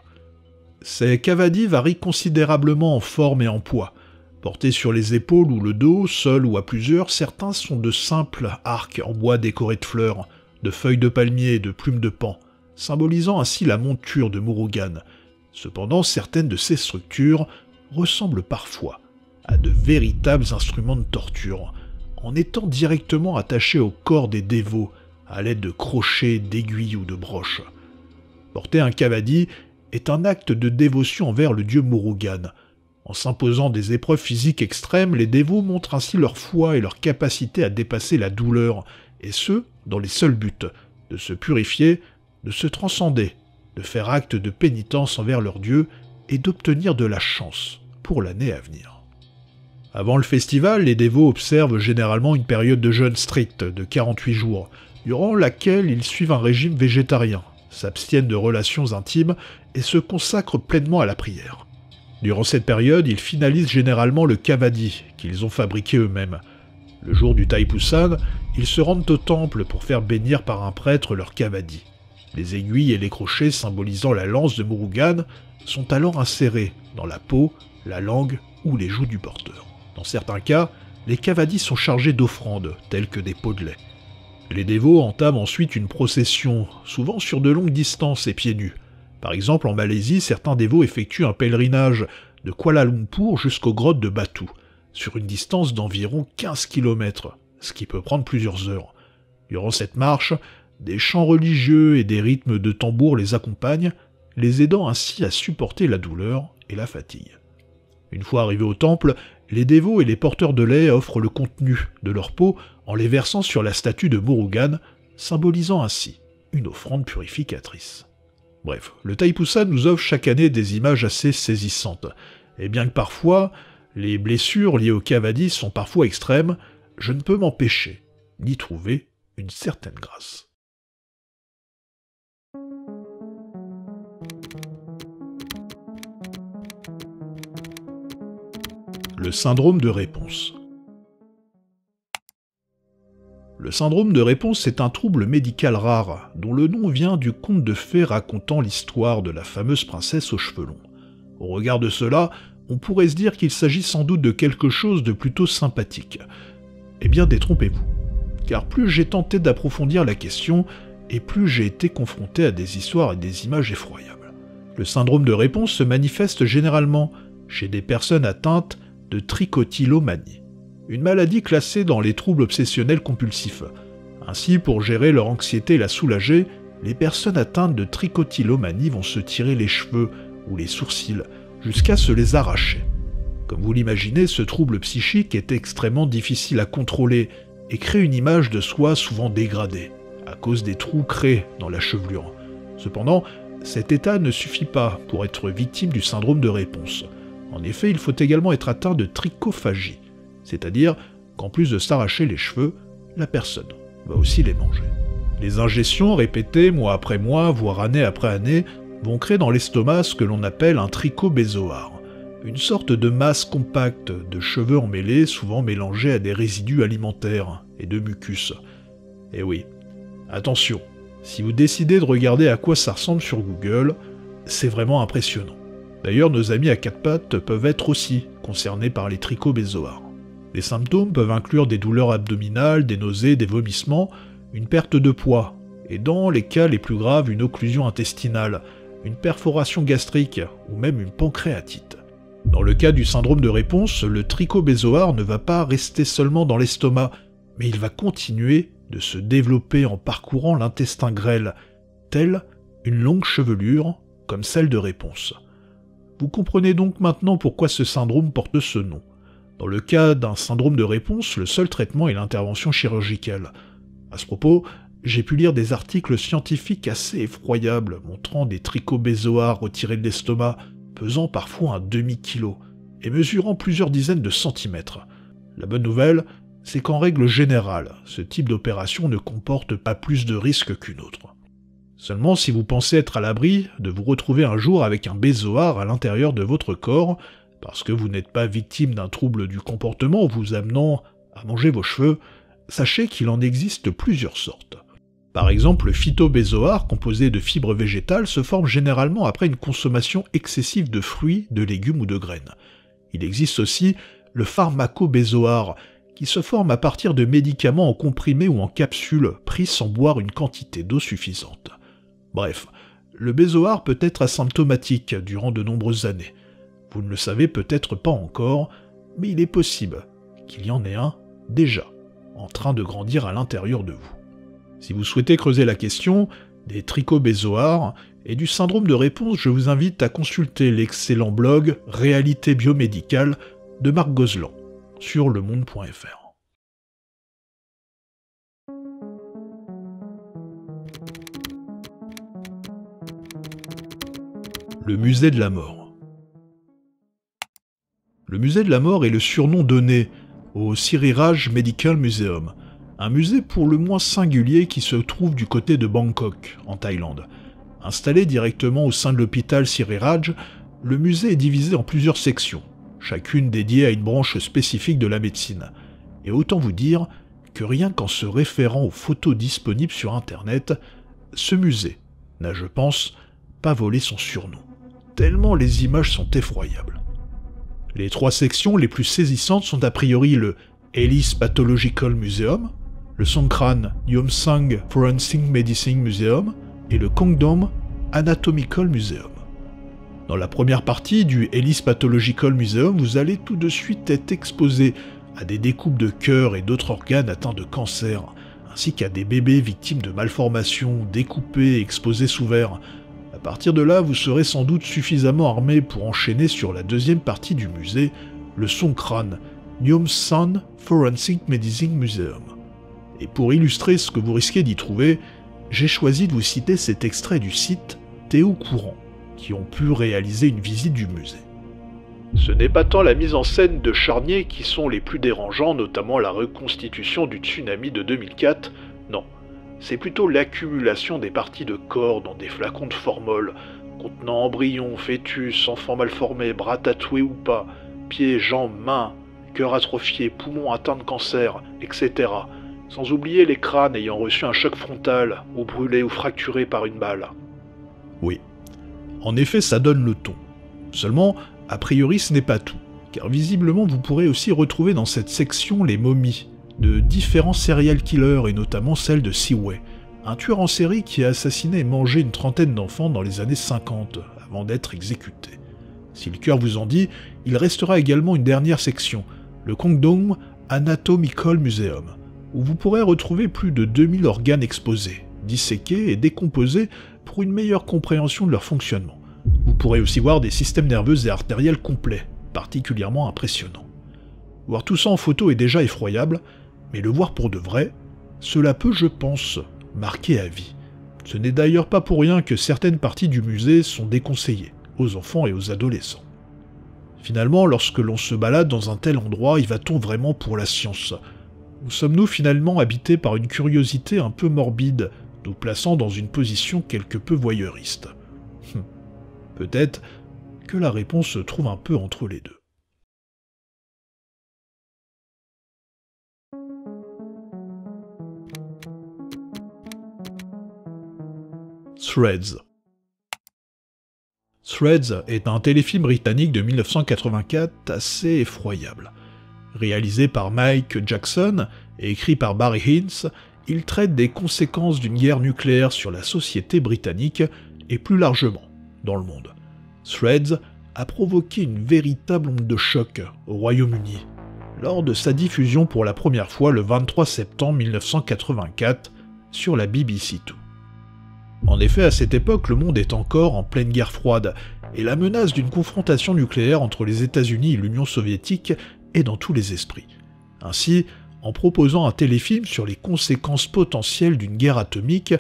Ces Kavadi varient considérablement en forme et en poids. Portés sur les épaules ou le dos, seuls ou à plusieurs, certains sont de simples arcs en bois décorés de fleurs, de feuilles de palmier et de plumes de paon, symbolisant ainsi la monture de Murugan. Cependant, certaines de ces structures ressemblent parfois à de véritables instruments de torture, en étant directement attachés au corps des dévots à l'aide de crochets, d'aiguilles ou de broches. Porter un Kavadi est un acte de dévotion envers le dieu Murugan. En s'imposant des épreuves physiques extrêmes, les dévots montrent ainsi leur foi et leur capacité à dépasser la douleur, et ce, dans les seuls buts de se purifier, de se transcender, de faire acte de pénitence envers leur dieu et d'obtenir de la chance pour l'année à venir. Avant le festival, les dévots observent généralement une période de jeûne strict de 48 jours, durant laquelle ils suivent un régime végétarien, s'abstiennent de relations intimes et se consacrent pleinement à la prière. Durant cette période, ils finalisent généralement le Kavadi, qu'ils ont fabriqué eux-mêmes. Le jour du Thaipusam, ils se rendent au temple pour faire bénir par un prêtre leur Kavadi. Les aiguilles et les crochets symbolisant la lance de Murugan sont alors insérés dans la peau, la langue ou les joues du porteur. Dans certains cas, les Kavadis sont chargés d'offrandes, telles que des pots de lait. Les dévots entament ensuite une procession, souvent sur de longues distances et pieds nus. Par exemple, en Malaisie, certains dévots effectuent un pèlerinage de Kuala Lumpur jusqu'aux grottes de Batu, sur une distance d'environ 15 km, ce qui peut prendre plusieurs heures. Durant cette marche, des chants religieux et des rythmes de tambour les accompagnent, les aidant ainsi à supporter la douleur et la fatigue. Une fois arrivés au temple, les dévots et les porteurs de lait offrent le contenu de leur peau en les versant sur la statue de Murugan, symbolisant ainsi une offrande purificatrice. Bref, le Thaipusam nous offre chaque année des images assez saisissantes, et bien que parfois, les blessures liées au Kavadi sont parfois extrêmes, je ne peux m'empêcher d'y trouver une certaine grâce. Le syndrome de réponse. Le syndrome de réponse est un trouble médical rare, dont le nom vient du conte de fées racontant l'histoire de la fameuse princesse aux cheveux longs. Au regard de cela, on pourrait se dire qu'il s'agit sans doute de quelque chose de plutôt sympathique. Eh bien, détrompez-vous. Car plus j'ai tenté d'approfondir la question, et plus j'ai été confronté à des histoires et des images effroyables. Le syndrome de réponse se manifeste généralement chez des personnes atteintes de trichotillomanie, une maladie classée dans les troubles obsessionnels compulsifs. Ainsi, pour gérer leur anxiété et la soulager, les personnes atteintes de trichotillomanie vont se tirer les cheveux ou les sourcils jusqu'à se les arracher. Comme vous l'imaginez, ce trouble psychique est extrêmement difficile à contrôler et crée une image de soi souvent dégradée, à cause des trous créés dans la chevelure. Cependant, cet état ne suffit pas pour être victime du syndrome de réponse. En effet, il faut également être atteint de trichophagie, c'est-à-dire qu'en plus de s'arracher les cheveux, la personne va aussi les manger. Les ingestions répétées mois après mois, voire année après année, vont créer dans l'estomac ce que l'on appelle un trichobézoar, une sorte de masse compacte de cheveux emmêlés, souvent mélangés à des résidus alimentaires et de mucus. Et oui, attention, si vous décidez de regarder à quoi ça ressemble sur Google, c'est vraiment impressionnant. D'ailleurs, nos amis à quatre pattes peuvent être aussi concernés par les trichobézoars. Les symptômes peuvent inclure des douleurs abdominales, des nausées, des vomissements, une perte de poids, et dans les cas les plus graves, une occlusion intestinale, une perforation gastrique ou même une pancréatite. Dans le cas du syndrome de réponse, le trichobézoar ne va pas rester seulement dans l'estomac, mais il va continuer de se développer en parcourant l'intestin grêle, telle une longue chevelure comme celle de réponse. Vous comprenez donc maintenant pourquoi ce syndrome porte ce nom. Dans le cas d'un syndrome de réponse, le seul traitement est l'intervention chirurgicale. À ce propos, j'ai pu lire des articles scientifiques assez effroyables montrant des trichobézoars retirés de l'estomac, pesant parfois un demi-kilo et mesurant plusieurs dizaines de centimètres. La bonne nouvelle, c'est qu'en règle générale, ce type d'opération ne comporte pas plus de risques qu'une autre. Seulement, si vous pensez être à l'abri de vous retrouver un jour avec un bézoar à l'intérieur de votre corps, parce que vous n'êtes pas victime d'un trouble du comportement vous amenant à manger vos cheveux, sachez qu'il en existe plusieurs sortes. Par exemple, le phytobézoar, composé de fibres végétales, se forme généralement après une consommation excessive de fruits, de légumes ou de graines. Il existe aussi le pharmacobézoar, qui se forme à partir de médicaments en comprimés ou en capsules, pris sans boire une quantité d'eau suffisante. Bref, le bézoar peut être asymptomatique durant de nombreuses années. Vous ne le savez peut-être pas encore, mais il est possible qu'il y en ait un déjà en train de grandir à l'intérieur de vous. Si vous souhaitez creuser la question des trichobézoars et du syndrome de réponse, je vous invite à consulter l'excellent blog Réalité biomédicale de Marc Gozlan sur lemonde.fr. Le musée de la mort. Le musée de la mort est le surnom donné au Siriraj Medical Museum, un musée pour le moins singulier qui se trouve du côté de Bangkok, en Thaïlande. Installé directement au sein de l'hôpital Siriraj, le musée est divisé en plusieurs sections, chacune dédiée à une branche spécifique de la médecine. Et autant vous dire que rien qu'en se référant aux photos disponibles sur Internet, ce musée n'a, je pense, pas volé son surnom, tellement les images sont effroyables. Les trois sections les plus saisissantes sont a priori le Ellis Pathological Museum, le Songkran Yeomsang Forensic Medicine Museum et le Kongdom Anatomical Museum. Dans la première partie du Ellis Pathological Museum, vous allez tout de suite être exposé à des découpes de cœur et d'autres organes atteints de cancer, ainsi qu'à des bébés victimes de malformations, découpés et exposés sous verre. À partir de là, vous serez sans doute suffisamment armé pour enchaîner sur la deuxième partie du musée, le Songkran Yeomsang Forensic Medicine Museum. Et pour illustrer ce que vous risquez d'y trouver, j'ai choisi de vous citer cet extrait du site Théo Courant, qui ont pu réaliser une visite du musée. Ce n'est pas tant la mise en scène de charniers qui sont les plus dérangeants, notamment la reconstitution du tsunami de 2004, non. C'est plutôt l'accumulation des parties de corps dans des flacons de formol, contenant embryons, fœtus, enfants mal formés, bras tatoués ou pas, pieds, jambes, mains, cœur atrophié, poumons atteints de cancer, etc., sans oublier les crânes ayant reçu un choc frontal, ou brûlés ou fracturés par une balle. Oui, en effet ça donne le ton. Seulement, a priori ce n'est pas tout, car visiblement vous pourrez aussi retrouver dans cette section les momies de différents serial killers et notamment celle de Seaway, un tueur en série qui a assassiné et mangé une trentaine d'enfants dans les années 50 avant d'être exécuté. Si le cœur vous en dit, il restera également une dernière section, le Kongdong Anatomical Museum, où vous pourrez retrouver plus de 2000 organes exposés, disséqués et décomposés pour une meilleure compréhension de leur fonctionnement. Vous pourrez aussi voir des systèmes nerveux et artériels complets, particulièrement impressionnants. Voir tout ça en photo est déjà effroyable, mais le voir pour de vrai, cela peut, je pense, marquer à vie. Ce n'est d'ailleurs pas pour rien que certaines parties du musée sont déconseillées aux enfants et aux adolescents. Finalement, lorsque l'on se balade dans un tel endroit, y va-t-on vraiment pour la science? Ou sommes-nous finalement habités par une curiosité un peu morbide, nous plaçant dans une position quelque peu voyeuriste? Peut-être que la réponse se trouve un peu entre les deux. Threads. Threads est un téléfilm britannique de 1984 assez effroyable. Réalisé par Mike Jackson et écrit par Barry Hines, il traite des conséquences d'une guerre nucléaire sur la société britannique et plus largement dans le monde. Threads a provoqué une véritable onde de choc au Royaume-Uni lors de sa diffusion pour la première fois le 23 septembre 1984 sur la BBC Two. En effet, à cette époque, le monde est encore en pleine guerre froide, et la menace d'une confrontation nucléaire entre les États-Unis et l'Union soviétique est dans tous les esprits. Ainsi, en proposant un téléfilm sur les conséquences potentielles d'une guerre atomique,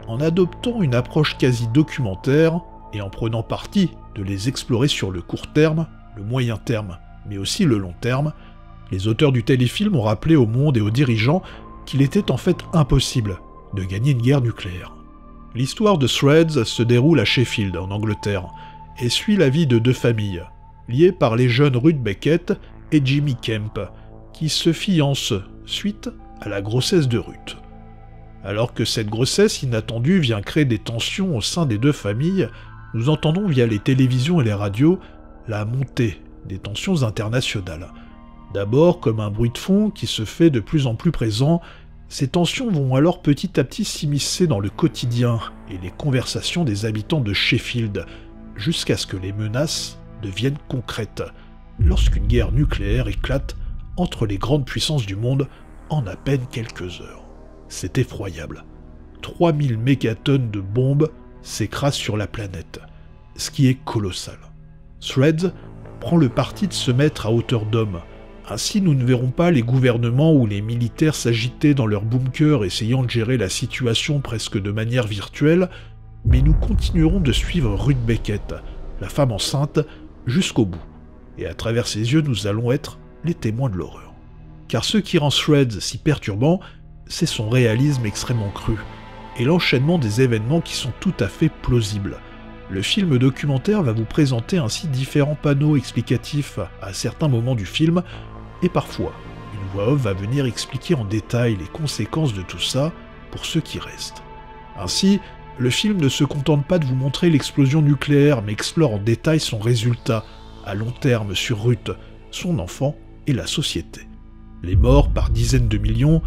en adoptant une approche quasi documentaire, et en prenant parti de les explorer sur le court terme, le moyen terme, mais aussi le long terme, les auteurs du téléfilm ont rappelé au monde et aux dirigeants qu'il était en fait impossible de gagner une guerre nucléaire. L'histoire de Threads se déroule à Sheffield, en Angleterre, et suit la vie de deux familles, liées par les jeunes Ruth Beckett et Jimmy Kemp, qui se fiancent suite à la grossesse de Ruth. Alors que cette grossesse inattendue vient créer des tensions au sein des deux familles, nous entendons via les télévisions et les radios la montée des tensions internationales. D'abord comme un bruit de fond qui se fait de plus en plus présent. Ces tensions vont alors petit à petit s'immiscer dans le quotidien et les conversations des habitants de Sheffield, jusqu'à ce que les menaces deviennent concrètes, lorsqu'une guerre nucléaire éclate entre les grandes puissances du monde en à peine quelques heures. C'est effroyable. 3000 mégatonnes de bombes s'écrasent sur la planète, ce qui est colossal. Threads prend le parti de se mettre à hauteur d'homme. Ainsi, nous ne verrons pas les gouvernements ou les militaires s'agiter dans leurs bunkers essayant de gérer la situation presque de manière virtuelle, mais nous continuerons de suivre Ruth Beckett, la femme enceinte, jusqu'au bout. Et à travers ses yeux, nous allons être les témoins de l'horreur. Car ce qui rend Threads si perturbant, c'est son réalisme extrêmement cru, et l'enchaînement des événements qui sont tout à fait plausibles. Le film documentaire va vous présenter ainsi différents panneaux explicatifs à certains moments du film, et parfois, une voix off va venir expliquer en détail les conséquences de tout ça pour ceux qui restent. Ainsi, le film ne se contente pas de vous montrer l'explosion nucléaire, mais explore en détail son résultat, à long terme sur Ruth, son enfant et la société. Les morts par dizaines de millions,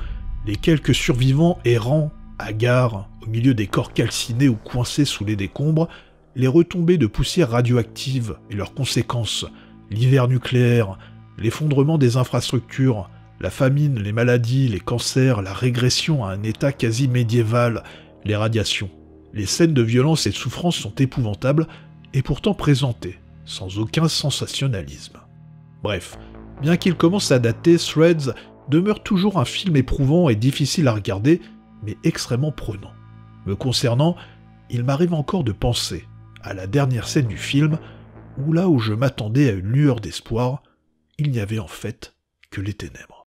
les quelques survivants errants, hagards, au milieu des corps calcinés ou coincés sous les décombres, les retombées de poussière radioactive et leurs conséquences, l'hiver nucléaire, l'effondrement des infrastructures, la famine, les maladies, les cancers, la régression à un état quasi médiéval, les radiations. Les scènes de violence et de souffrance sont épouvantables et pourtant présentées, sans aucun sensationnalisme. Bref, bien qu'il commence à dater, Threads demeure toujours un film éprouvant et difficile à regarder, mais extrêmement prenant. Me concernant, il m'arrive encore de penser à la dernière scène du film, où là où je m'attendais à une lueur d'espoir, il n'y avait en fait que les ténèbres.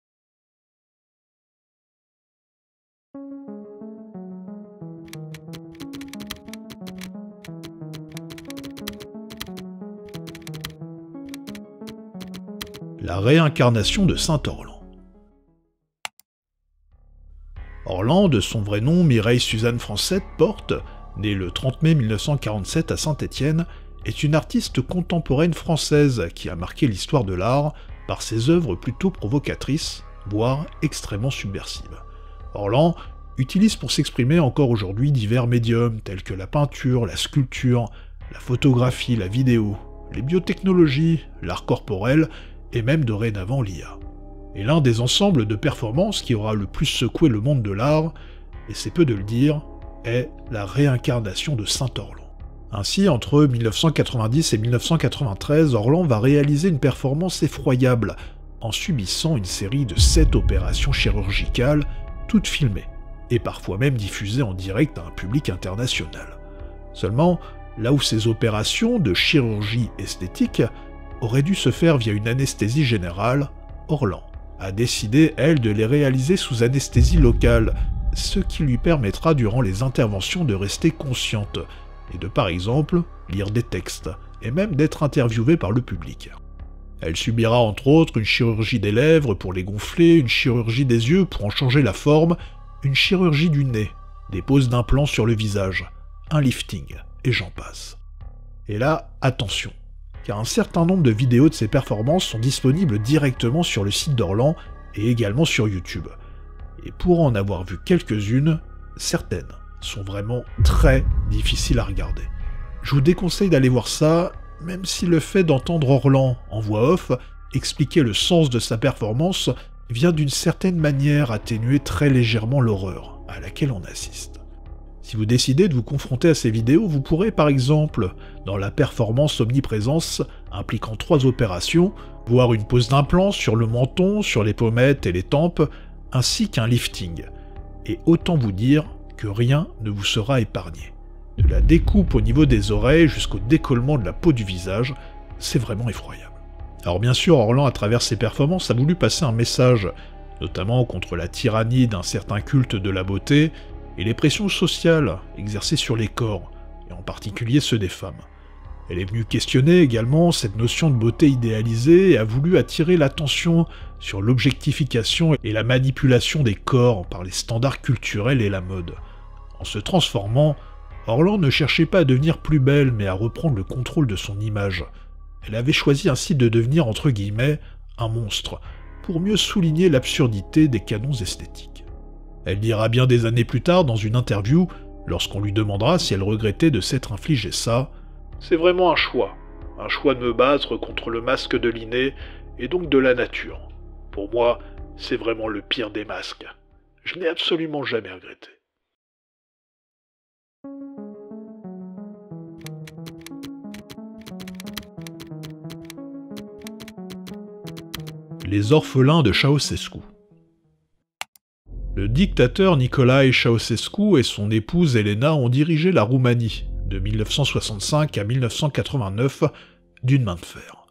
La réincarnation de Saint Orlan. Orlan, de son vrai nom Mireille Suzanne Francette Porte, née le 30 mai 1947 à Saint-Étienne, est une artiste contemporaine française qui a marqué l'histoire de l'art par ses œuvres plutôt provocatrices, voire extrêmement subversives. Orlan utilise pour s'exprimer encore aujourd'hui divers médiums tels que la peinture, la sculpture, la photographie, la vidéo, les biotechnologies, l'art corporel et même dorénavant l'IA. Et l'un des ensembles de performances qui aura le plus secoué le monde de l'art, et c'est peu de le dire, est la réincarnation de Saint Orlan. Ainsi, entre 1990 et 1993, Orlan va réaliser une performance effroyable en subissant une série de 7 opérations chirurgicales, toutes filmées, et parfois même diffusées en direct à un public international. Seulement, là où ces opérations de chirurgie esthétique auraient dû se faire via une anesthésie générale, Orlan a décidé, elle, de les réaliser sous anesthésie locale, ce qui lui permettra durant les interventions de rester consciente, et de par exemple lire des textes, et même d'être interviewée par le public. Elle subira entre autres une chirurgie des lèvres pour les gonfler, une chirurgie des yeux pour en changer la forme, une chirurgie du nez, des poses d'implants sur le visage, un lifting, et j'en passe. Et là, attention, car un certain nombre de vidéos de ces performances sont disponibles directement sur le site d'Orlan et également sur YouTube. Et pour en avoir vu quelques-unes, certaines sont vraiment très difficiles à regarder. Je vous déconseille d'aller voir ça, même si le fait d'entendre Orlan en voix off expliquer le sens de sa performance vient d'une certaine manière atténuer très légèrement l'horreur à laquelle on assiste. Si vous décidez de vous confronter à ces vidéos, vous pourrez par exemple, dans la performance Omniprésence, impliquant 3 opérations, voir une pose d'implant sur le menton, sur les pommettes et les tempes, ainsi qu'un lifting. Et autant vous dire que rien ne vous sera épargné. De la découpe au niveau des oreilles jusqu'au décollement de la peau du visage, c'est vraiment effroyable. Alors bien sûr, Orlan, à travers ses performances, a voulu passer un message, notamment contre la tyrannie d'un certain culte de la beauté, et les pressions sociales exercées sur les corps, et en particulier ceux des femmes. Elle est venue questionner également cette notion de beauté idéalisée et a voulu attirer l'attention sur l'objectification et la manipulation des corps par les standards culturels et la mode. En se transformant, Orlan ne cherchait pas à devenir plus belle, mais à reprendre le contrôle de son image. Elle avait choisi ainsi de devenir, entre guillemets, un monstre, pour mieux souligner l'absurdité des canons esthétiques. Elle dira bien des années plus tard dans une interview, lorsqu'on lui demandera si elle regrettait de s'être infligé ça, « C'est vraiment un choix de me battre contre le masque de l'inné et donc de la nature. Pour moi, c'est vraiment le pire des masques. Je n'ai absolument jamais regretté. » Les orphelins de Ceausescu. Le dictateur Nicolae Ceausescu et son épouse Elena ont dirigé la Roumanie, de 1965 à 1989, d'une main de fer.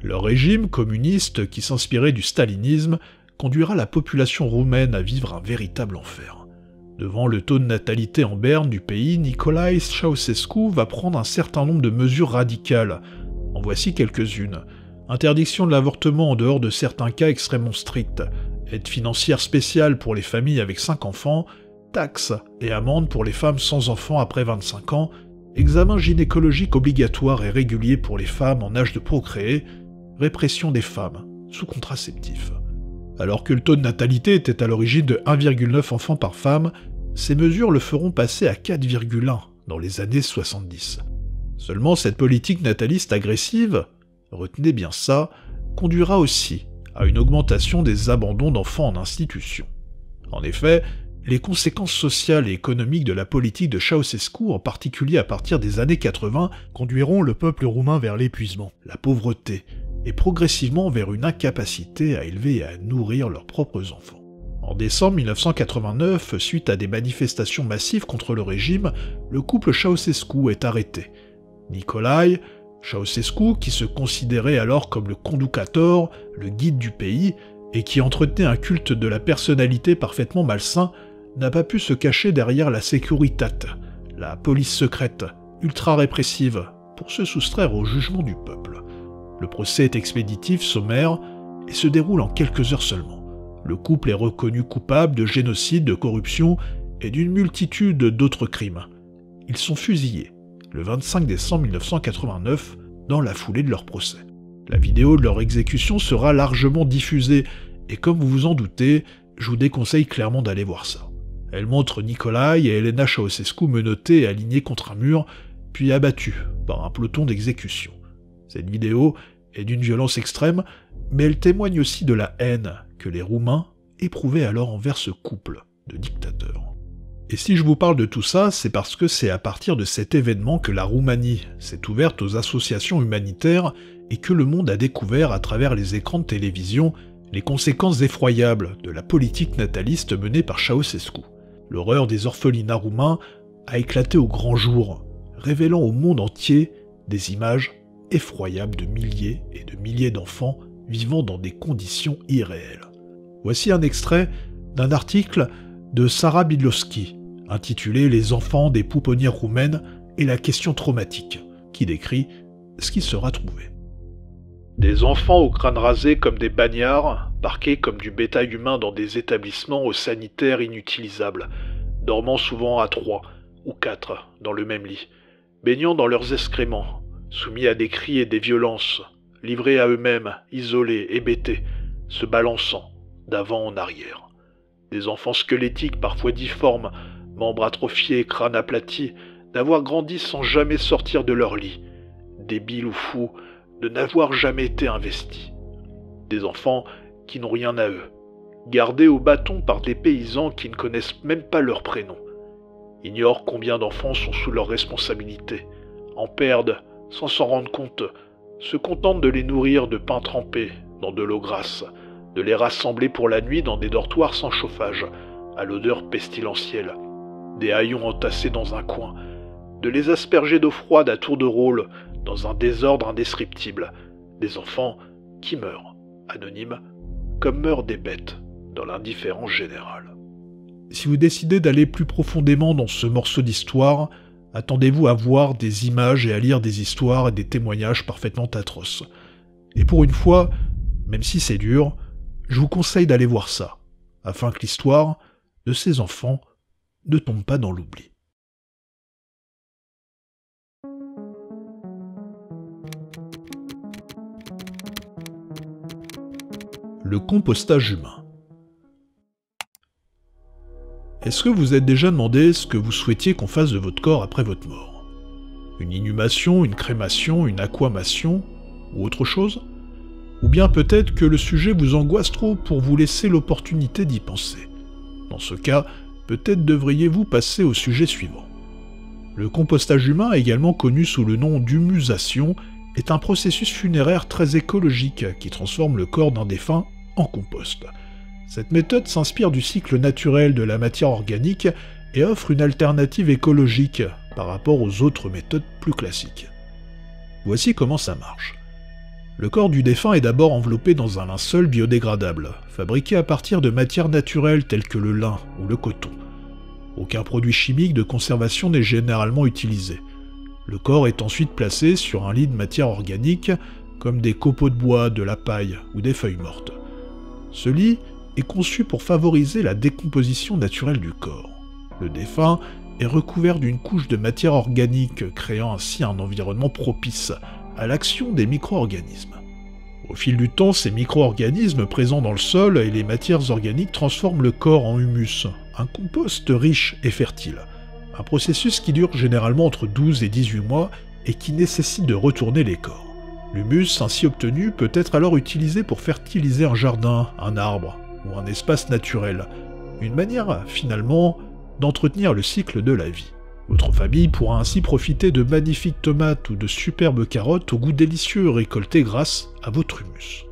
Leur régime communiste, qui s'inspirait du stalinisme, conduira la population roumaine à vivre un véritable enfer. Devant le taux de natalité en berne du pays, Nicolae Ceausescu va prendre un certain nombre de mesures radicales. En voici quelques-unes. Interdiction de l'avortement en dehors de certains cas extrêmement stricts, aide financière spéciale pour les familles avec 5 enfants, taxes et amendes pour les femmes sans enfants après 25 ans, examen gynécologique obligatoire et régulier pour les femmes en âge de procréer, répression des femmes sous contraceptif. Alors que le taux de natalité était à l'origine de 1,9 enfants par femme, ces mesures le feront passer à 4,1 dans les années 70. Seulement cette politique nataliste agressive, retenez bien ça, conduira aussi à une augmentation des abandons d'enfants en institution. En effet, les conséquences sociales et économiques de la politique de Ceausescu, en particulier à partir des années 80, conduiront le peuple roumain vers l'épuisement, la pauvreté, et progressivement vers une incapacité à élever et à nourrir leurs propres enfants. En décembre 1989, suite à des manifestations massives contre le régime, le couple Ceausescu est arrêté. Nicolae Ceausescu, qui se considérait alors comme le conducator, le guide du pays, et qui entretenait un culte de la personnalité parfaitement malsain, n'a pas pu se cacher derrière la Securitate, la police secrète, ultra répressive, pour se soustraire au jugement du peuple. Le procès est expéditif, sommaire, et se déroule en quelques heures seulement. Le couple est reconnu coupable de génocide, de corruption et d'une multitude d'autres crimes. Ils sont fusillés le 25 décembre 1989 dans la foulée de leur procès. La vidéo de leur exécution sera largement diffusée et comme vous vous en doutez, je vous déconseille clairement d'aller voir ça. Elle montre Nicolae et Elena Ceausescu menottés et alignés contre un mur, puis abattus par un peloton d'exécution. Cette vidéo est d'une violence extrême, mais elle témoigne aussi de la haine que les Roumains éprouvaient alors envers ce couple de dictateurs. Et si je vous parle de tout ça, c'est parce que c'est à partir de cet événement que la Roumanie s'est ouverte aux associations humanitaires et que le monde a découvert à travers les écrans de télévision les conséquences effroyables de la politique nataliste menée par Ceausescu. L'horreur des orphelinats roumains a éclaté au grand jour, révélant au monde entier des images effroyables de milliers et de milliers d'enfants vivant dans des conditions irréelles. Voici un extrait d'un article de Sarah Bidlowski, intitulé « Les enfants des pouponnières roumaines et la question traumatique », qui décrit ce qui sera trouvé. Des enfants au crâne rasé comme des bagnards, parqués comme du bétail humain dans des établissements aux sanitaires inutilisables, dormant souvent à 3 ou 4 dans le même lit, baignant dans leurs excréments, soumis à des cris et des violences, livrés à eux-mêmes, isolés, hébétés, se balançant d'avant en arrière. Des enfants squelettiques parfois difformes, membres atrophiés, crâne aplati, d'avoir grandi sans jamais sortir de leur lit, débiles ou fous, de n'avoir jamais été investis. Des enfants qui n'ont rien à eux, gardés au bâton par des paysans qui ne connaissent même pas leur prénom, ignorent combien d'enfants sont sous leur responsabilité, en perdent sans s'en rendre compte, se contentent de les nourrir de pain trempé dans de l'eau grasse, de les rassembler pour la nuit dans des dortoirs sans chauffage, à l'odeur pestilentielle, des haillons entassés dans un coin, de les asperger d'eau froide à tour de rôle dans un désordre indescriptible, des enfants qui meurent, anonymes, comme meurent des bêtes dans l'indifférence générale. Si vous décidez d'aller plus profondément dans ce morceau d'histoire, attendez-vous à voir des images et à lire des histoires et des témoignages parfaitement atroces. Et pour une fois, même si c'est dur, je vous conseille d'aller voir ça, afin que l'histoire de ces enfants ne tombe pas dans l'oubli. Le compostage humain. Est-ce que vous êtes déjà demandé ce que vous souhaitiez qu'on fasse de votre corps après votre mort? Une inhumation, une crémation, une aquamation, ou autre chose? Ou bien peut-être que le sujet vous angoisse trop pour vous laisser l'opportunité d'y penser. Dans ce cas, peut-être devriez-vous passer au sujet suivant. Le compostage humain, également connu sous le nom d'humusation, est un processus funéraire très écologique qui transforme le corps d'un défunt en compost. Cette méthode s'inspire du cycle naturel de la matière organique et offre une alternative écologique par rapport aux autres méthodes plus classiques. Voici comment ça marche. Le corps du défunt est d'abord enveloppé dans un linceul biodégradable, fabriqué à partir de matières naturelles telles que le lin ou le coton. Aucun produit chimique de conservation n'est généralement utilisé. Le corps est ensuite placé sur un lit de matière organique, comme des copeaux de bois, de la paille ou des feuilles mortes. Ce lit est conçu pour favoriser la décomposition naturelle du corps. Le défunt est recouvert d'une couche de matière organique, créant ainsi un environnement propice à l'action des micro-organismes. Au fil du temps, ces micro-organismes présents dans le sol et les matières organiques transforment le corps en humus, un compost riche et fertile. Un processus qui dure généralement entre 12 et 18 mois et qui nécessite de retourner les corps. L'humus ainsi obtenu peut être alors utilisé pour fertiliser un jardin, un arbre ou un espace naturel. Une manière, finalement, d'entretenir le cycle de la vie. Votre famille pourra ainsi profiter de magnifiques tomates ou de superbes carottes au goût délicieux récoltées grâce à votre humus.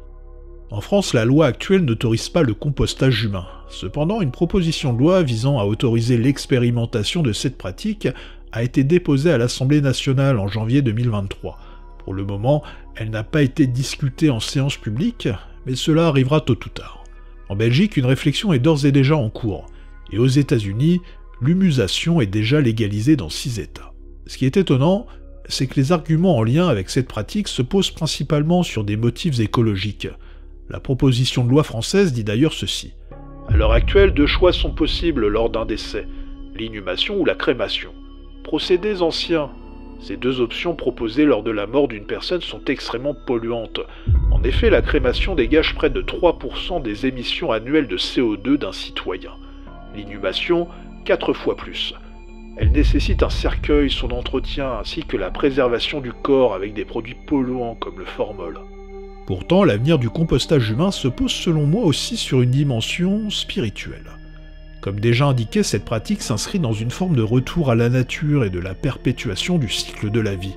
En France, la loi actuelle n'autorise pas le compostage humain. Cependant, une proposition de loi visant à autoriser l'expérimentation de cette pratique a été déposée à l'Assemblée nationale en janvier 2023. Pour le moment, elle n'a pas été discutée en séance publique, mais cela arrivera tôt ou tard. En Belgique, une réflexion est d'ores et déjà en cours, et aux États-Unis, l'humusation est déjà légalisée dans 6 États. Ce qui est étonnant, c'est que les arguments en lien avec cette pratique se posent principalement sur des motifs écologiques. La proposition de loi française dit d'ailleurs ceci. À l'heure actuelle, 2 choix sont possibles lors d'un décès, l'inhumation ou la crémation. Procédés anciens. Ces 2 options proposées lors de la mort d'une personne sont extrêmement polluantes. En effet, la crémation dégage près de 3% des émissions annuelles de CO2 d'un citoyen. L'inhumation, 4 fois plus. Elle nécessite un cercueil, son entretien, ainsi que la préservation du corps avec des produits polluants comme le formol. Pourtant, l'avenir du compostage humain se pose selon moi aussi sur une dimension spirituelle. Comme déjà indiqué, cette pratique s'inscrit dans une forme de retour à la nature et de la perpétuation du cycle de la vie.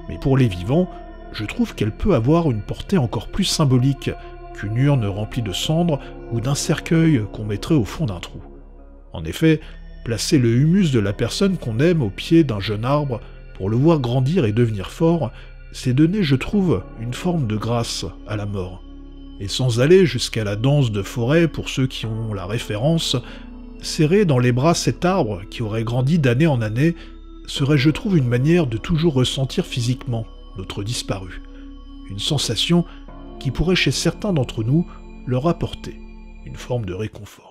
Mais pour les vivants, je trouve qu'elle peut avoir une portée encore plus symbolique qu'une urne remplie de cendres ou d'un cercueil qu'on mettrait au fond d'un trou. En effet, placer le humus de la personne qu'on aime au pied d'un jeune arbre pour le voir grandir et devenir fort, c'est donner, je trouve, une forme de grâce à la mort. Et sans aller jusqu'à la danse de forêt pour ceux qui ont la référence, serrer dans les bras cet arbre qui aurait grandi d'année en année serait, je trouve, une manière de toujours ressentir physiquement notre disparu. Une sensation qui pourrait chez certains d'entre nous leur apporter une forme de réconfort.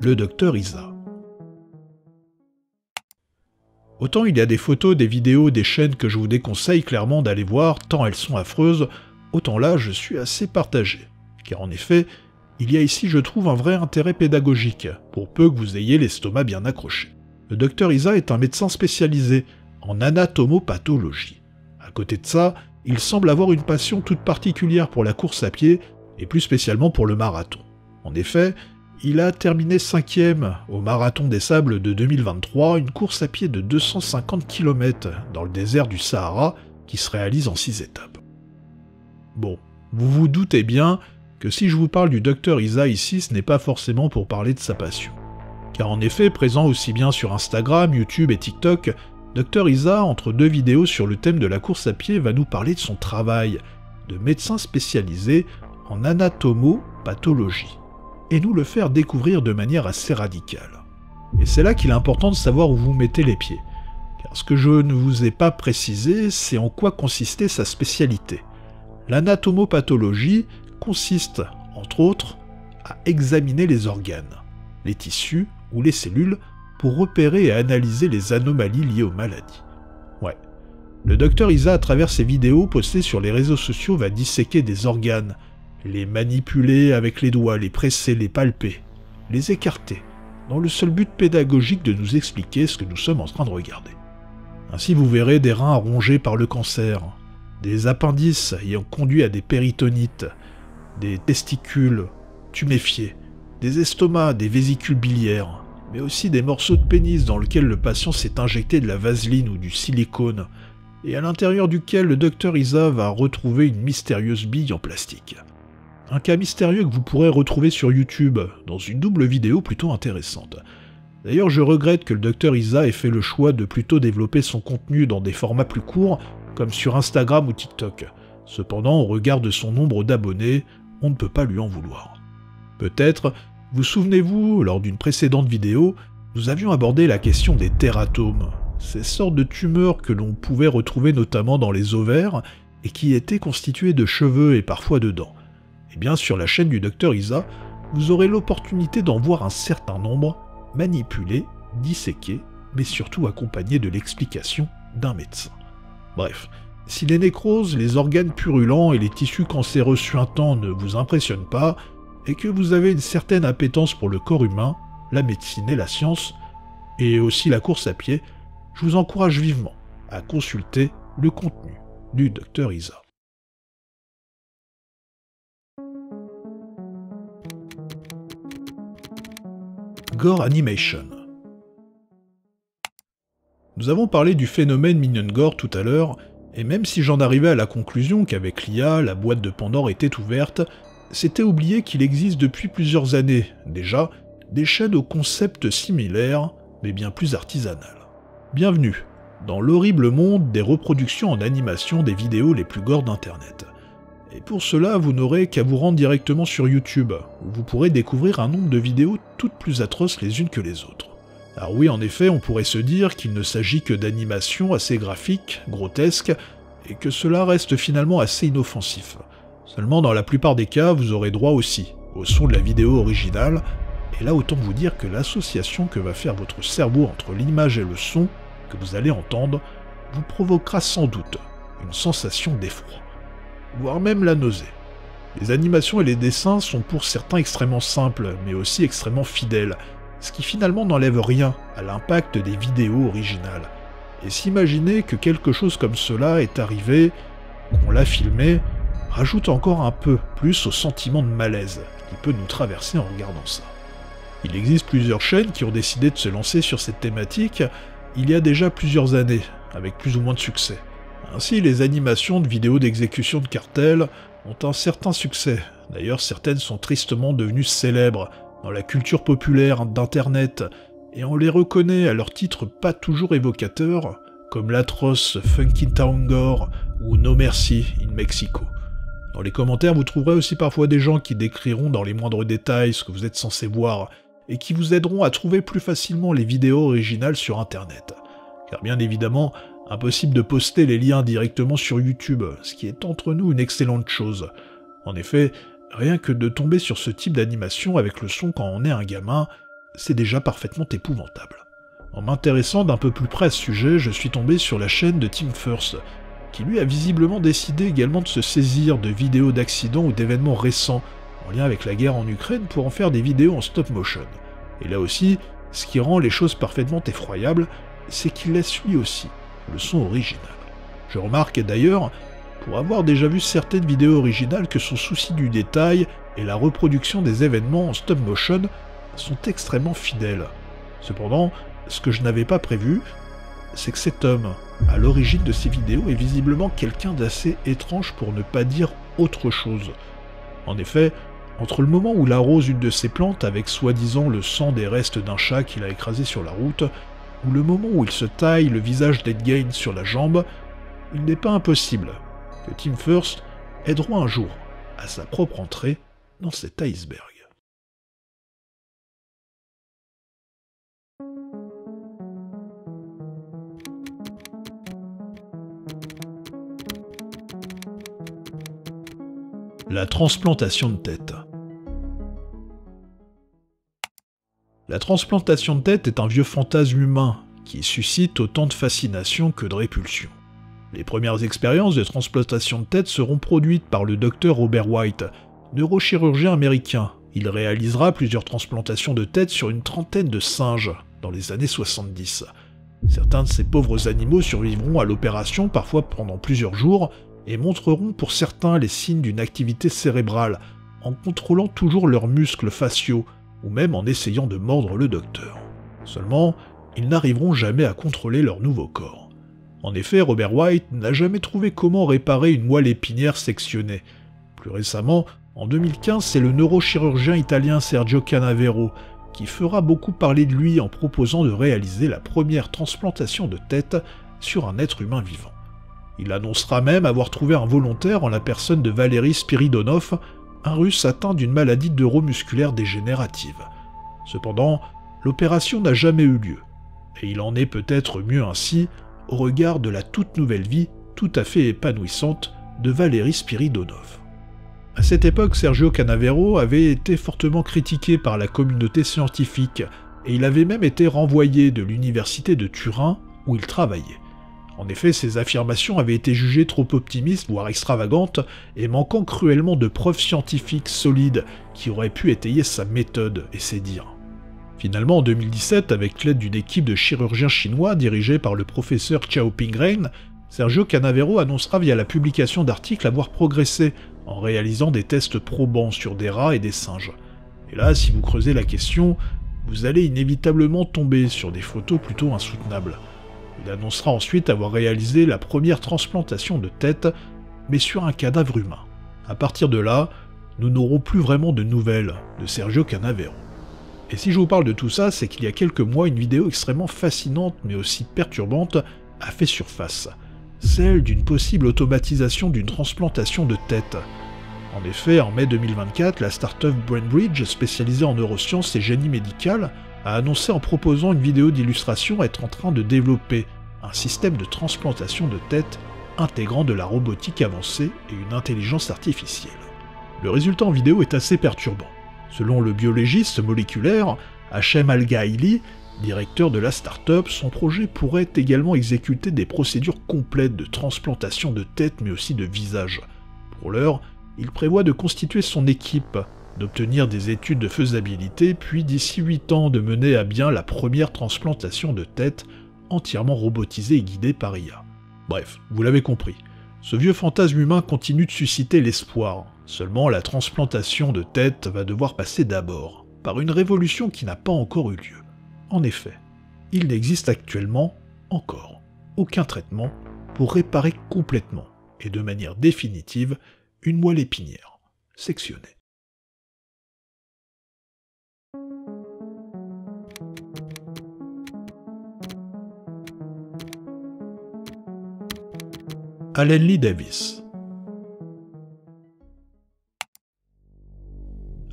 Le docteur Isa. Autant il y a des photos, des vidéos, des chaînes que je vous déconseille clairement d'aller voir, tant elles sont affreuses, autant là je suis assez partagé. Car en effet, il y a ici je trouve un vrai intérêt pédagogique, pour peu que vous ayez l'estomac bien accroché. Le docteur Isa est un médecin spécialisé en anatomopathologie. À côté de ça, il semble avoir une passion toute particulière pour la course à pied, et plus spécialement pour le marathon. En effet, il a terminé 5e au Marathon des Sables de 2023, une course à pied de 250 km dans le désert du Sahara qui se réalise en 6 étapes. Bon, vous vous doutez bien que si je vous parle du docteur Isa ici, ce n'est pas forcément pour parler de sa passion. Car en effet, présent aussi bien sur Instagram, YouTube et TikTok, Dr Isa, entre 2 vidéos sur le thème de la course à pied, va nous parler de son travail de médecin spécialisé en anatomopathologie, et nous le faire découvrir de manière assez radicale. Et c'est là qu'il est important de savoir où vous mettez les pieds, car ce que je ne vous ai pas précisé, c'est en quoi consistait sa spécialité. L'anatomopathologie consiste, entre autres, à examiner les organes, les tissus ou les cellules pour repérer et analyser les anomalies liées aux maladies. Ouais. Le docteur Isa, à travers ses vidéos postées sur les réseaux sociaux, va disséquer des organes, les manipuler avec les doigts, les presser, les palper, les écarter, dans le seul but pédagogique de nous expliquer ce que nous sommes en train de regarder. Ainsi vous verrez des reins rongés par le cancer, des appendices ayant conduit à des péritonites, des testicules tuméfiés, des estomacs, des vésicules biliaires, mais aussi des morceaux de pénis dans lesquels le patient s'est injecté de la vaseline ou du silicone, et à l'intérieur duquel le docteur Isa va retrouver une mystérieuse bille en plastique. Un cas mystérieux que vous pourrez retrouver sur YouTube, dans une double vidéo plutôt intéressante. D'ailleurs, je regrette que le docteur Isa ait fait le choix de plutôt développer son contenu dans des formats plus courts, comme sur Instagram ou TikTok. Cependant, au regard de son nombre d'abonnés, on ne peut pas lui en vouloir. Peut-être, vous souvenez-vous, lors d'une précédente vidéo, nous avions abordé la question des tératomes, ces sortes de tumeurs que l'on pouvait retrouver notamment dans les ovaires, et qui étaient constituées de cheveux et parfois de dents. Et bien sur la chaîne du docteur Isa, vous aurez l'opportunité d'en voir un certain nombre, manipulés, disséqués, mais surtout accompagnés de l'explication d'un médecin. Bref, si les nécroses, les organes purulents et les tissus cancéreux suintants ne vous impressionnent pas, et que vous avez une certaine appétence pour le corps humain, la médecine et la science, et aussi la course à pied, je vous encourage vivement à consulter le contenu du docteur Isa. Gore Animation. Nous avons parlé du phénomène Minion Gore tout à l'heure, et même si j'en arrivais à la conclusion qu'avec l'IA, la boîte de Pandore était ouverte, c'était oublier qu'il existe depuis plusieurs années, déjà, des chaînes au concept similaire, mais bien plus artisanales. Bienvenue dans l'horrible monde des reproductions en animation des vidéos les plus gore d'Internet. Et pour cela, vous n'aurez qu'à vous rendre directement sur YouTube, où vous pourrez découvrir un nombre de vidéos toutes plus atroces les unes que les autres. Alors oui, en effet, on pourrait se dire qu'il ne s'agit que d'animations assez graphiques, grotesques, et que cela reste finalement assez inoffensif. Seulement dans la plupart des cas, vous aurez droit aussi au son de la vidéo originale, et là autant vous dire que l'association que va faire votre cerveau entre l'image et le son que vous allez entendre vous provoquera sans doute une sensation d'effroi, voire même la nausée. Les animations et les dessins sont pour certains extrêmement simples, mais aussi extrêmement fidèles, ce qui finalement n'enlève rien à l'impact des vidéos originales. Et s'imaginer que quelque chose comme cela est arrivé, qu'on l'a filmé, rajoute encore un peu plus au sentiment de malaise qui peut nous traverser en regardant ça. Il existe plusieurs chaînes qui ont décidé de se lancer sur cette thématique il y a déjà plusieurs années, avec plus ou moins de succès. Ainsi, les animations de vidéos d'exécution de cartels ont un certain succès. D'ailleurs, certaines sont tristement devenues célèbres dans la culture populaire d'Internet, et on les reconnaît à leurs titres pas toujours évocateurs, comme l'atroce Funky Town Gore ou No Mercy in Mexico. Dans les commentaires, vous trouverez aussi parfois des gens qui décriront dans les moindres détails ce que vous êtes censé voir, et qui vous aideront à trouver plus facilement les vidéos originales sur Internet. Car bien évidemment, impossible de poster les liens directement sur YouTube, ce qui est entre nous une excellente chose. En effet, rien que de tomber sur ce type d'animation avec le son quand on est un gamin, c'est déjà parfaitement épouvantable. En m'intéressant d'un peu plus près à ce sujet, je suis tombé sur la chaîne de Team First, qui lui a visiblement décidé également de se saisir de vidéos d'accidents ou d'événements récents, en lien avec la guerre en Ukraine, pour en faire des vidéos en stop motion. Et là aussi, ce qui rend les choses parfaitement effroyables, c'est qu'il laisse lui aussi le son original. Je remarque d'ailleurs, pour avoir déjà vu certaines vidéos originales, que son souci du détail et la reproduction des événements en stop motion sont extrêmement fidèles. Cependant, ce que je n'avais pas prévu, c'est que cet homme, à l'origine de ces vidéos, est visiblement quelqu'un d'assez étrange pour ne pas dire autre chose. En effet, entre le moment où il arrose une de ses plantes avec soi-disant le sang des restes d'un chat qu'il a écrasé sur la route, ou le moment où il se taille le visage d'Ed Gein sur la jambe, il n'est pas impossible que Team First ait droit un jour à sa propre entrée dans cet iceberg. La transplantation de tête. La transplantation de tête est un vieux fantasme humain qui suscite autant de fascination que de répulsion. Les premières expériences de transplantation de tête seront produites par le docteur Robert White, neurochirurgien américain. Il réalisera plusieurs transplantations de tête sur une trentaine de singes dans les années 70. Certains de ces pauvres animaux survivront à l'opération, parfois pendant plusieurs jours, et montreront pour certains les signes d'une activité cérébrale, en contrôlant toujours leurs muscles faciaux, ou même en essayant de mordre le docteur. Seulement, ils n'arriveront jamais à contrôler leur nouveau corps. En effet, Robert White n'a jamais trouvé comment réparer une moelle épinière sectionnée. Plus récemment, en 2015, c'est le neurochirurgien italien Sergio Canavero qui fera beaucoup parler de lui en proposant de réaliser la première transplantation de tête sur un être humain vivant. Il annoncera même avoir trouvé un volontaire en la personne de Valery Spiridonov, un Russe atteint d'une maladie neuromusculaire dégénérative. Cependant, l'opération n'a jamais eu lieu, et il en est peut-être mieux ainsi au regard de la toute nouvelle vie, tout à fait épanouissante, de Valery Spiridonov. À cette époque, Sergio Canavero avait été fortement critiqué par la communauté scientifique, et il avait même été renvoyé de l'université de Turin où il travaillait. En effet, ses affirmations avaient été jugées trop optimistes, voire extravagantes, et manquant cruellement de preuves scientifiques solides qui auraient pu étayer sa méthode et ses dires. Finalement, en 2017, avec l'aide d'une équipe de chirurgiens chinois dirigée par le professeur Xiaoping Ren, Sergio Canavero annoncera via la publication d'articles avoir progressé en réalisant des tests probants sur des rats et des singes. Et là, si vous creusez la question, vous allez inévitablement tomber sur des photos plutôt insoutenables. Il annoncera ensuite avoir réalisé la première transplantation de tête, mais sur un cadavre humain. À partir de là, nous n'aurons plus vraiment de nouvelles de Sergio Canavero. Et si je vous parle de tout ça, c'est qu'il y a quelques mois, une vidéo extrêmement fascinante mais aussi perturbante a fait surface. Celle d'une possible automatisation d'une transplantation de tête. En effet, en mai 2024, la start-up BrainBridge, spécialisée en neurosciences et génie médical, a annoncé en proposant une vidéo d'illustration être en train de développer un système de transplantation de tête intégrant de la robotique avancée et une intelligence artificielle. Le résultat en vidéo est assez perturbant. Selon le biologiste moléculaire Hachem Al-Gaili, directeur de la start-up, son projet pourrait également exécuter des procédures complètes de transplantation de tête mais aussi de visage. Pour l'heure, il prévoit de constituer son équipe, d'obtenir des études de faisabilité, puis d'ici 8 ans de mener à bien la première transplantation de tête entièrement robotisée et guidée par IA. Bref, vous l'avez compris, ce vieux fantasme humain continue de susciter l'espoir. Seulement, la transplantation de tête va devoir passer d'abord par une révolution qui n'a pas encore eu lieu. En effet, il n'existe actuellement encore aucun traitement pour réparer complètement et de manière définitive une moelle épinière sectionnée. Allen Lee Davis.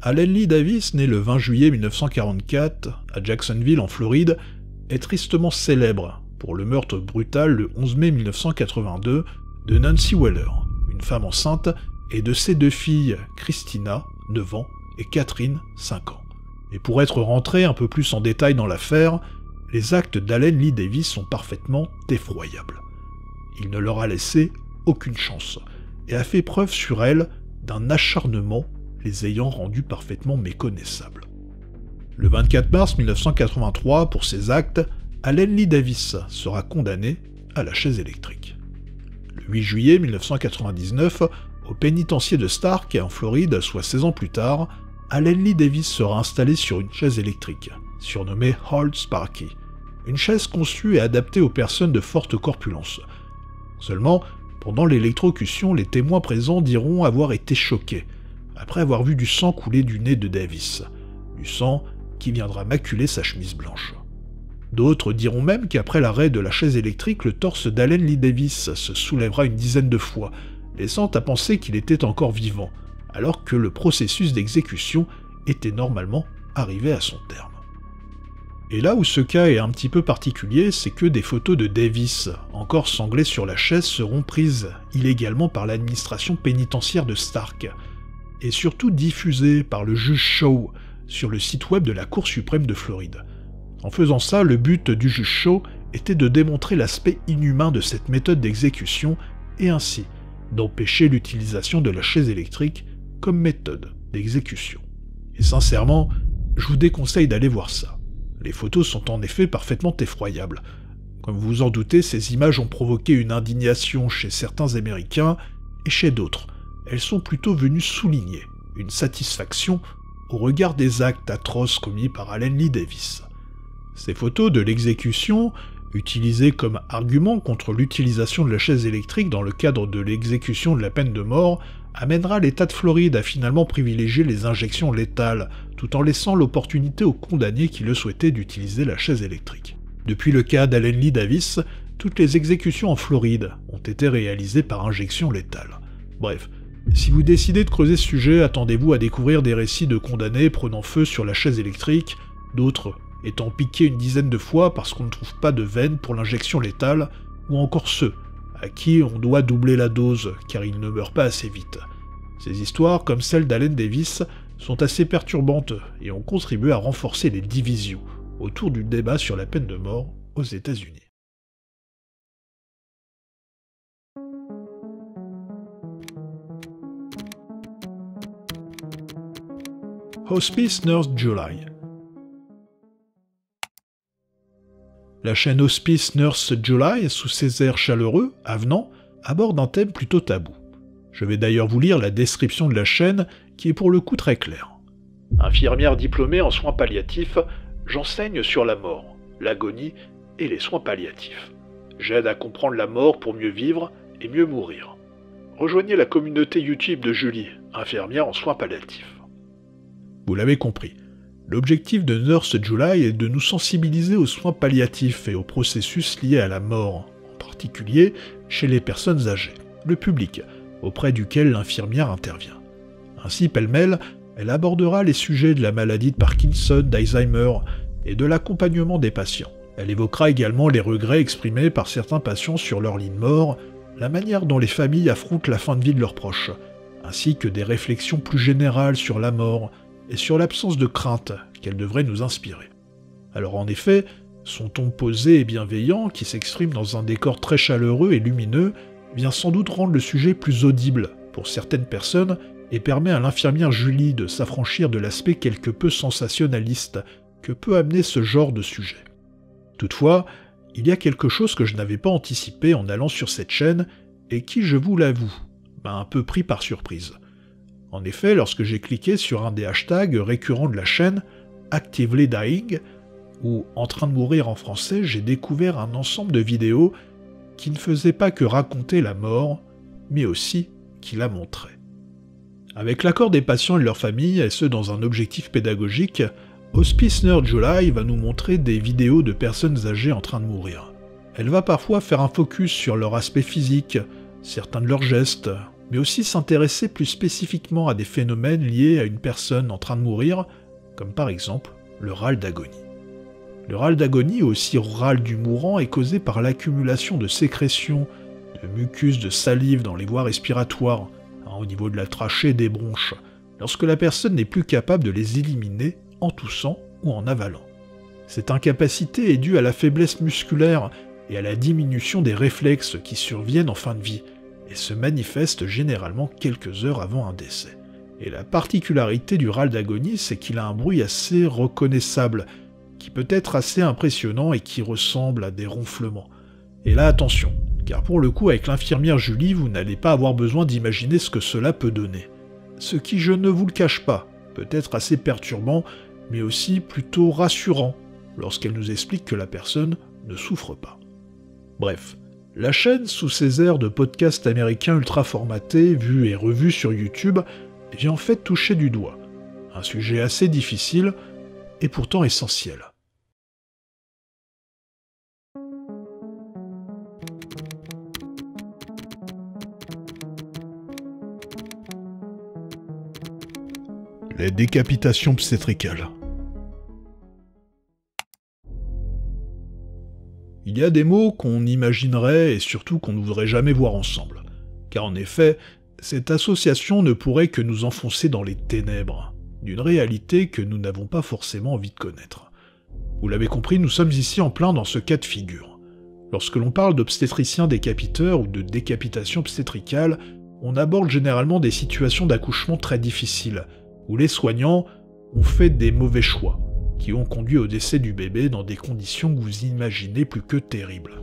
Allen Lee Davis, né le 20 juillet 1944 à Jacksonville en Floride, est tristement célèbre pour le meurtre brutal le 11 mai 1982 de Nancy Wheeler, une femme enceinte, et de ses 2 filles, Christina, 9 ans, et Catherine, 5 ans. Et pour être rentré un peu plus en détail dans l'affaire, les actes d'Allen Lee Davis sont parfaitement effroyables. Il ne leur a laissé aucune chance, et a fait preuve sur elles d'un acharnement les ayant rendus parfaitement méconnaissables. Le 24 mars 1983, pour ces actes, Allen Lee Davis sera condamné à la chaise électrique. Le 8 juillet 1999, au pénitencier de Stark, en Floride, soit 16 ans plus tard, Allen Lee Davis sera installé sur une chaise électrique, surnommée Old Sparky, une chaise conçue et adaptée aux personnes de forte corpulence. Seulement, pendant l'électrocution, les témoins présents diront avoir été choqués, après avoir vu du sang couler du nez de Davis, du sang qui viendra maculer sa chemise blanche. D'autres diront même qu'après l'arrêt de la chaise électrique, le torse d'Allen Lee Davis se soulèvera une dizaine de fois, laissant à penser qu'il était encore vivant, alors que le processus d'exécution était normalement arrivé à son terme. Et là où ce cas est un petit peu particulier, c'est que des photos de Davis, encore sanglé sur la chaise, seront prises illégalement par l'administration pénitentiaire de Stark, et surtout diffusées par le juge Shaw sur le site web de la Cour suprême de Floride. En faisant ça, le but du juge Shaw était de démontrer l'aspect inhumain de cette méthode d'exécution et ainsi d'empêcher l'utilisation de la chaise électrique comme méthode d'exécution. Et sincèrement, je vous déconseille d'aller voir ça. Les photos sont en effet parfaitement effroyables. Comme vous vous en doutez, ces images ont provoqué une indignation chez certains Américains et chez d'autres. Elles sont plutôt venues souligner une satisfaction au regard des actes atroces commis par Allen Lee Davis. Ces photos de l'exécution, utilisées comme argument contre l'utilisation de la chaise électrique dans le cadre de l'exécution de la peine de mort, amènera l'État de Floride à finalement privilégier les injections létales, tout en laissant l'opportunité aux condamnés qui le souhaitaient d'utiliser la chaise électrique. Depuis le cas d'Allen Lee Davis, toutes les exécutions en Floride ont été réalisées par injection létale. Bref, si vous décidez de creuser ce sujet, attendez-vous à découvrir des récits de condamnés prenant feu sur la chaise électrique, d'autres étant piqués une dizaine de fois parce qu'on ne trouve pas de veine pour l'injection létale, ou encore ceux à qui on doit doubler la dose car ils ne meurent pas assez vite. Ces histoires, comme celle d'Allen Davis, sont assez perturbantes et ont contribué à renforcer les divisions autour du débat sur la peine de mort aux États-Unis. Hospice Nurse July. La chaîne Hospice Nurse July, sous ses airs chaleureux, avenants, aborde un thème plutôt tabou. Je vais d'ailleurs vous lire la description de la chaîne, qui est pour le coup très claire. Infirmière diplômée en soins palliatifs, j'enseigne sur la mort, l'agonie et les soins palliatifs. J'aide à comprendre la mort pour mieux vivre et mieux mourir. Rejoignez la communauté YouTube de Julie, infirmière en soins palliatifs. Vous l'avez compris. L'objectif de Nurse July est de nous sensibiliser aux soins palliatifs et aux processus liés à la mort, en particulier chez les personnes âgées, le public, auprès duquel l'infirmière intervient. Ainsi, pêle-mêle, elle abordera les sujets de la maladie de Parkinson, d'Alzheimer, et de l'accompagnement des patients. Elle évoquera également les regrets exprimés par certains patients sur leur lit de mort, la manière dont les familles affrontent la fin de vie de leurs proches, ainsi que des réflexions plus générales sur la mort et sur l'absence de crainte qu'elle devrait nous inspirer. Alors en effet, son ton posé et bienveillant, qui s'exprime dans un décor très chaleureux et lumineux, vient sans doute rendre le sujet plus audible pour certaines personnes et permet à l'infirmière Julie de s'affranchir de l'aspect quelque peu sensationnaliste que peut amener ce genre de sujet. Toutefois, il y a quelque chose que je n'avais pas anticipé en allant sur cette chaîne et qui, je vous l'avoue, m'a un peu pris par surprise. En effet, lorsque j'ai cliqué sur un des hashtags récurrents de la chaîne, Actively Dying, ou En train de mourir en français, j'ai découvert un ensemble de vidéos qui ne faisaient pas que raconter la mort, mais aussi qui la montraient. Avec l'accord des patients et de leurs familles, et ce dans un objectif pédagogique, Hospice Nerd July va nous montrer des vidéos de personnes âgées en train de mourir. Elle va parfois faire un focus sur leur aspect physique, certains de leurs gestes, mais aussi s'intéresser plus spécifiquement à des phénomènes liés à une personne en train de mourir, comme par exemple le râle d'agonie. Le râle d'agonie, aussi râle du mourant, est causé par l'accumulation de sécrétions, de mucus, de salive dans les voies respiratoires, au niveau de la trachée et des bronches, lorsque la personne n'est plus capable de les éliminer en toussant ou en avalant. Cette incapacité est due à la faiblesse musculaire et à la diminution des réflexes qui surviennent en fin de vie, et se manifestent généralement quelques heures avant un décès. Et la particularité du râle d'agonie, c'est qu'il a un bruit assez reconnaissable, qui peut être assez impressionnant et qui ressemble à des ronflements. Et là, attention, car pour le coup, avec l'infirmière Julie, vous n'allez pas avoir besoin d'imaginer ce que cela peut donner. Ce qui, je ne vous le cache pas, peut être assez perturbant, mais aussi plutôt rassurant, lorsqu'elle nous explique que la personne ne souffre pas. Bref, la chaîne, sous ses airs de podcast américain ultra formaté, vu et revu sur YouTube, vient en fait toucher du doigt un sujet assez difficile et pourtant essentiel. Les décapitations obstétricales. Il y a des mots qu'on imaginerait et surtout qu'on ne voudrait jamais voir ensemble, car en effet, cette association ne pourrait que nous enfoncer dans les ténèbres, d'une réalité que nous n'avons pas forcément envie de connaître. Vous l'avez compris, nous sommes ici en plein dans ce cas de figure. Lorsque l'on parle d'obstétricien décapiteur ou de décapitation obstétricale, on aborde généralement des situations d'accouchement très difficiles, où les soignants ont fait des mauvais choix, qui ont conduit au décès du bébé dans des conditions que vous imaginez plus que terribles.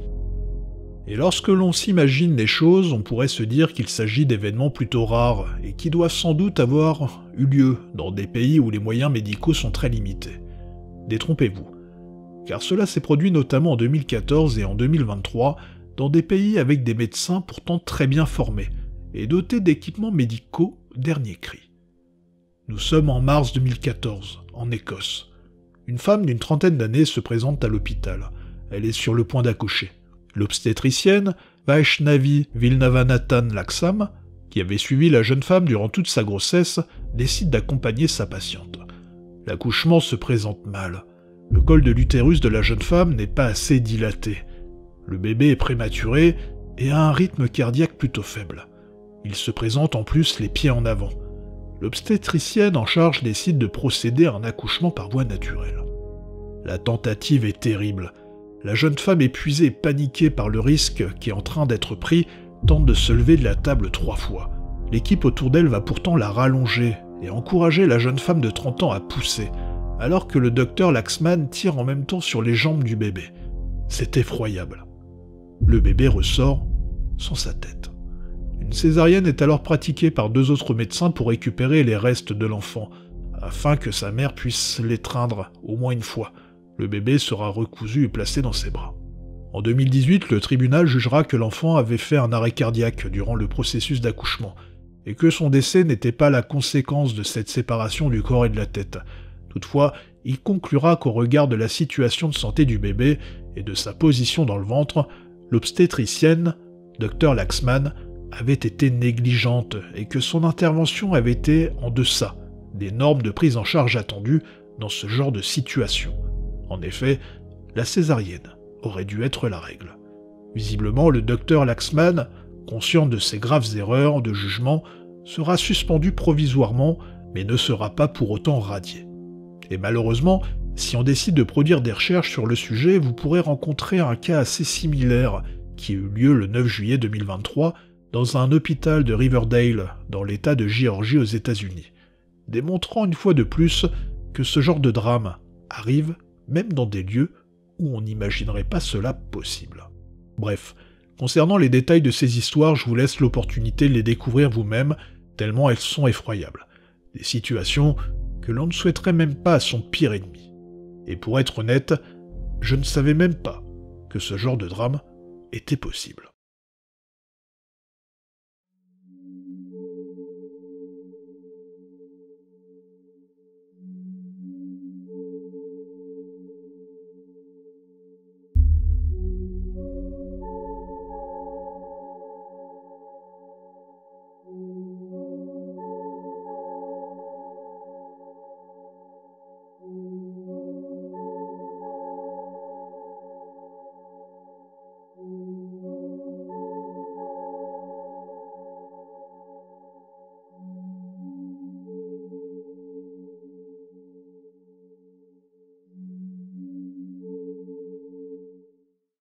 Et lorsque l'on s'imagine les choses, on pourrait se dire qu'il s'agit d'événements plutôt rares, et qui doivent sans doute avoir eu lieu dans des pays où les moyens médicaux sont très limités. Détrompez-vous, car cela s'est produit notamment en 2014 et en 2023, dans des pays avec des médecins pourtant très bien formés, et dotés d'équipements médicaux dernier cri. Nous sommes en mars 2014, en Écosse. Une femme d'une trentaine d'années se présente à l'hôpital. Elle est sur le point d'accoucher. L'obstétricienne, Vaishnavi Vilnavanathan Laksam, qui avait suivi la jeune femme durant toute sa grossesse, décide d'accompagner sa patiente. L'accouchement se présente mal. Le col de l'utérus de la jeune femme n'est pas assez dilaté. Le bébé est prématuré et a un rythme cardiaque plutôt faible. Il se présente en plus les pieds en avant. L'obstétricienne en charge décide de procéder à un accouchement par voie naturelle. La tentative est terrible. La jeune femme épuisée et paniquée par le risque qui est en train d'être pris tente de se lever de la table 3 fois. L'équipe autour d'elle va pourtant la rallonger et encourager la jeune femme de 30 ans à pousser, alors que le docteur Laxman tire en même temps sur les jambes du bébé. C'est effroyable. Le bébé ressort sans sa tête. Une césarienne est alors pratiquée par 2 autres médecins pour récupérer les restes de l'enfant, afin que sa mère puisse l'étreindre au moins une fois. Le bébé sera recousu et placé dans ses bras. En 2018, le tribunal jugera que l'enfant avait fait un arrêt cardiaque durant le processus d'accouchement, et que son décès n'était pas la conséquence de cette séparation du corps et de la tête. Toutefois, il conclura qu'au regard de la situation de santé du bébé et de sa position dans le ventre, l'obstétricienne, Dr Laxman, avait été négligente et que son intervention avait été en deçà des normes de prise en charge attendues dans ce genre de situation. En effet, la césarienne aurait dû être la règle. Visiblement, le docteur Laxman, conscient de ses graves erreurs de jugement, sera suspendu provisoirement, mais ne sera pas pour autant radié. Et malheureusement, si on décide de produire des recherches sur le sujet, vous pourrez rencontrer un cas assez similaire qui a eu lieu le 9 juillet 2023 dans un hôpital de Riverdale, dans l'État de Géorgie aux États-Unis, démontrant une fois de plus que ce genre de drame arrive même dans des lieux où on n'imaginerait pas cela possible. Bref, concernant les détails de ces histoires, je vous laisse l'opportunité de les découvrir vous-même, tellement elles sont effroyables. Des situations que l'on ne souhaiterait même pas à son pire ennemi. Et pour être honnête, je ne savais même pas que ce genre de drame était possible.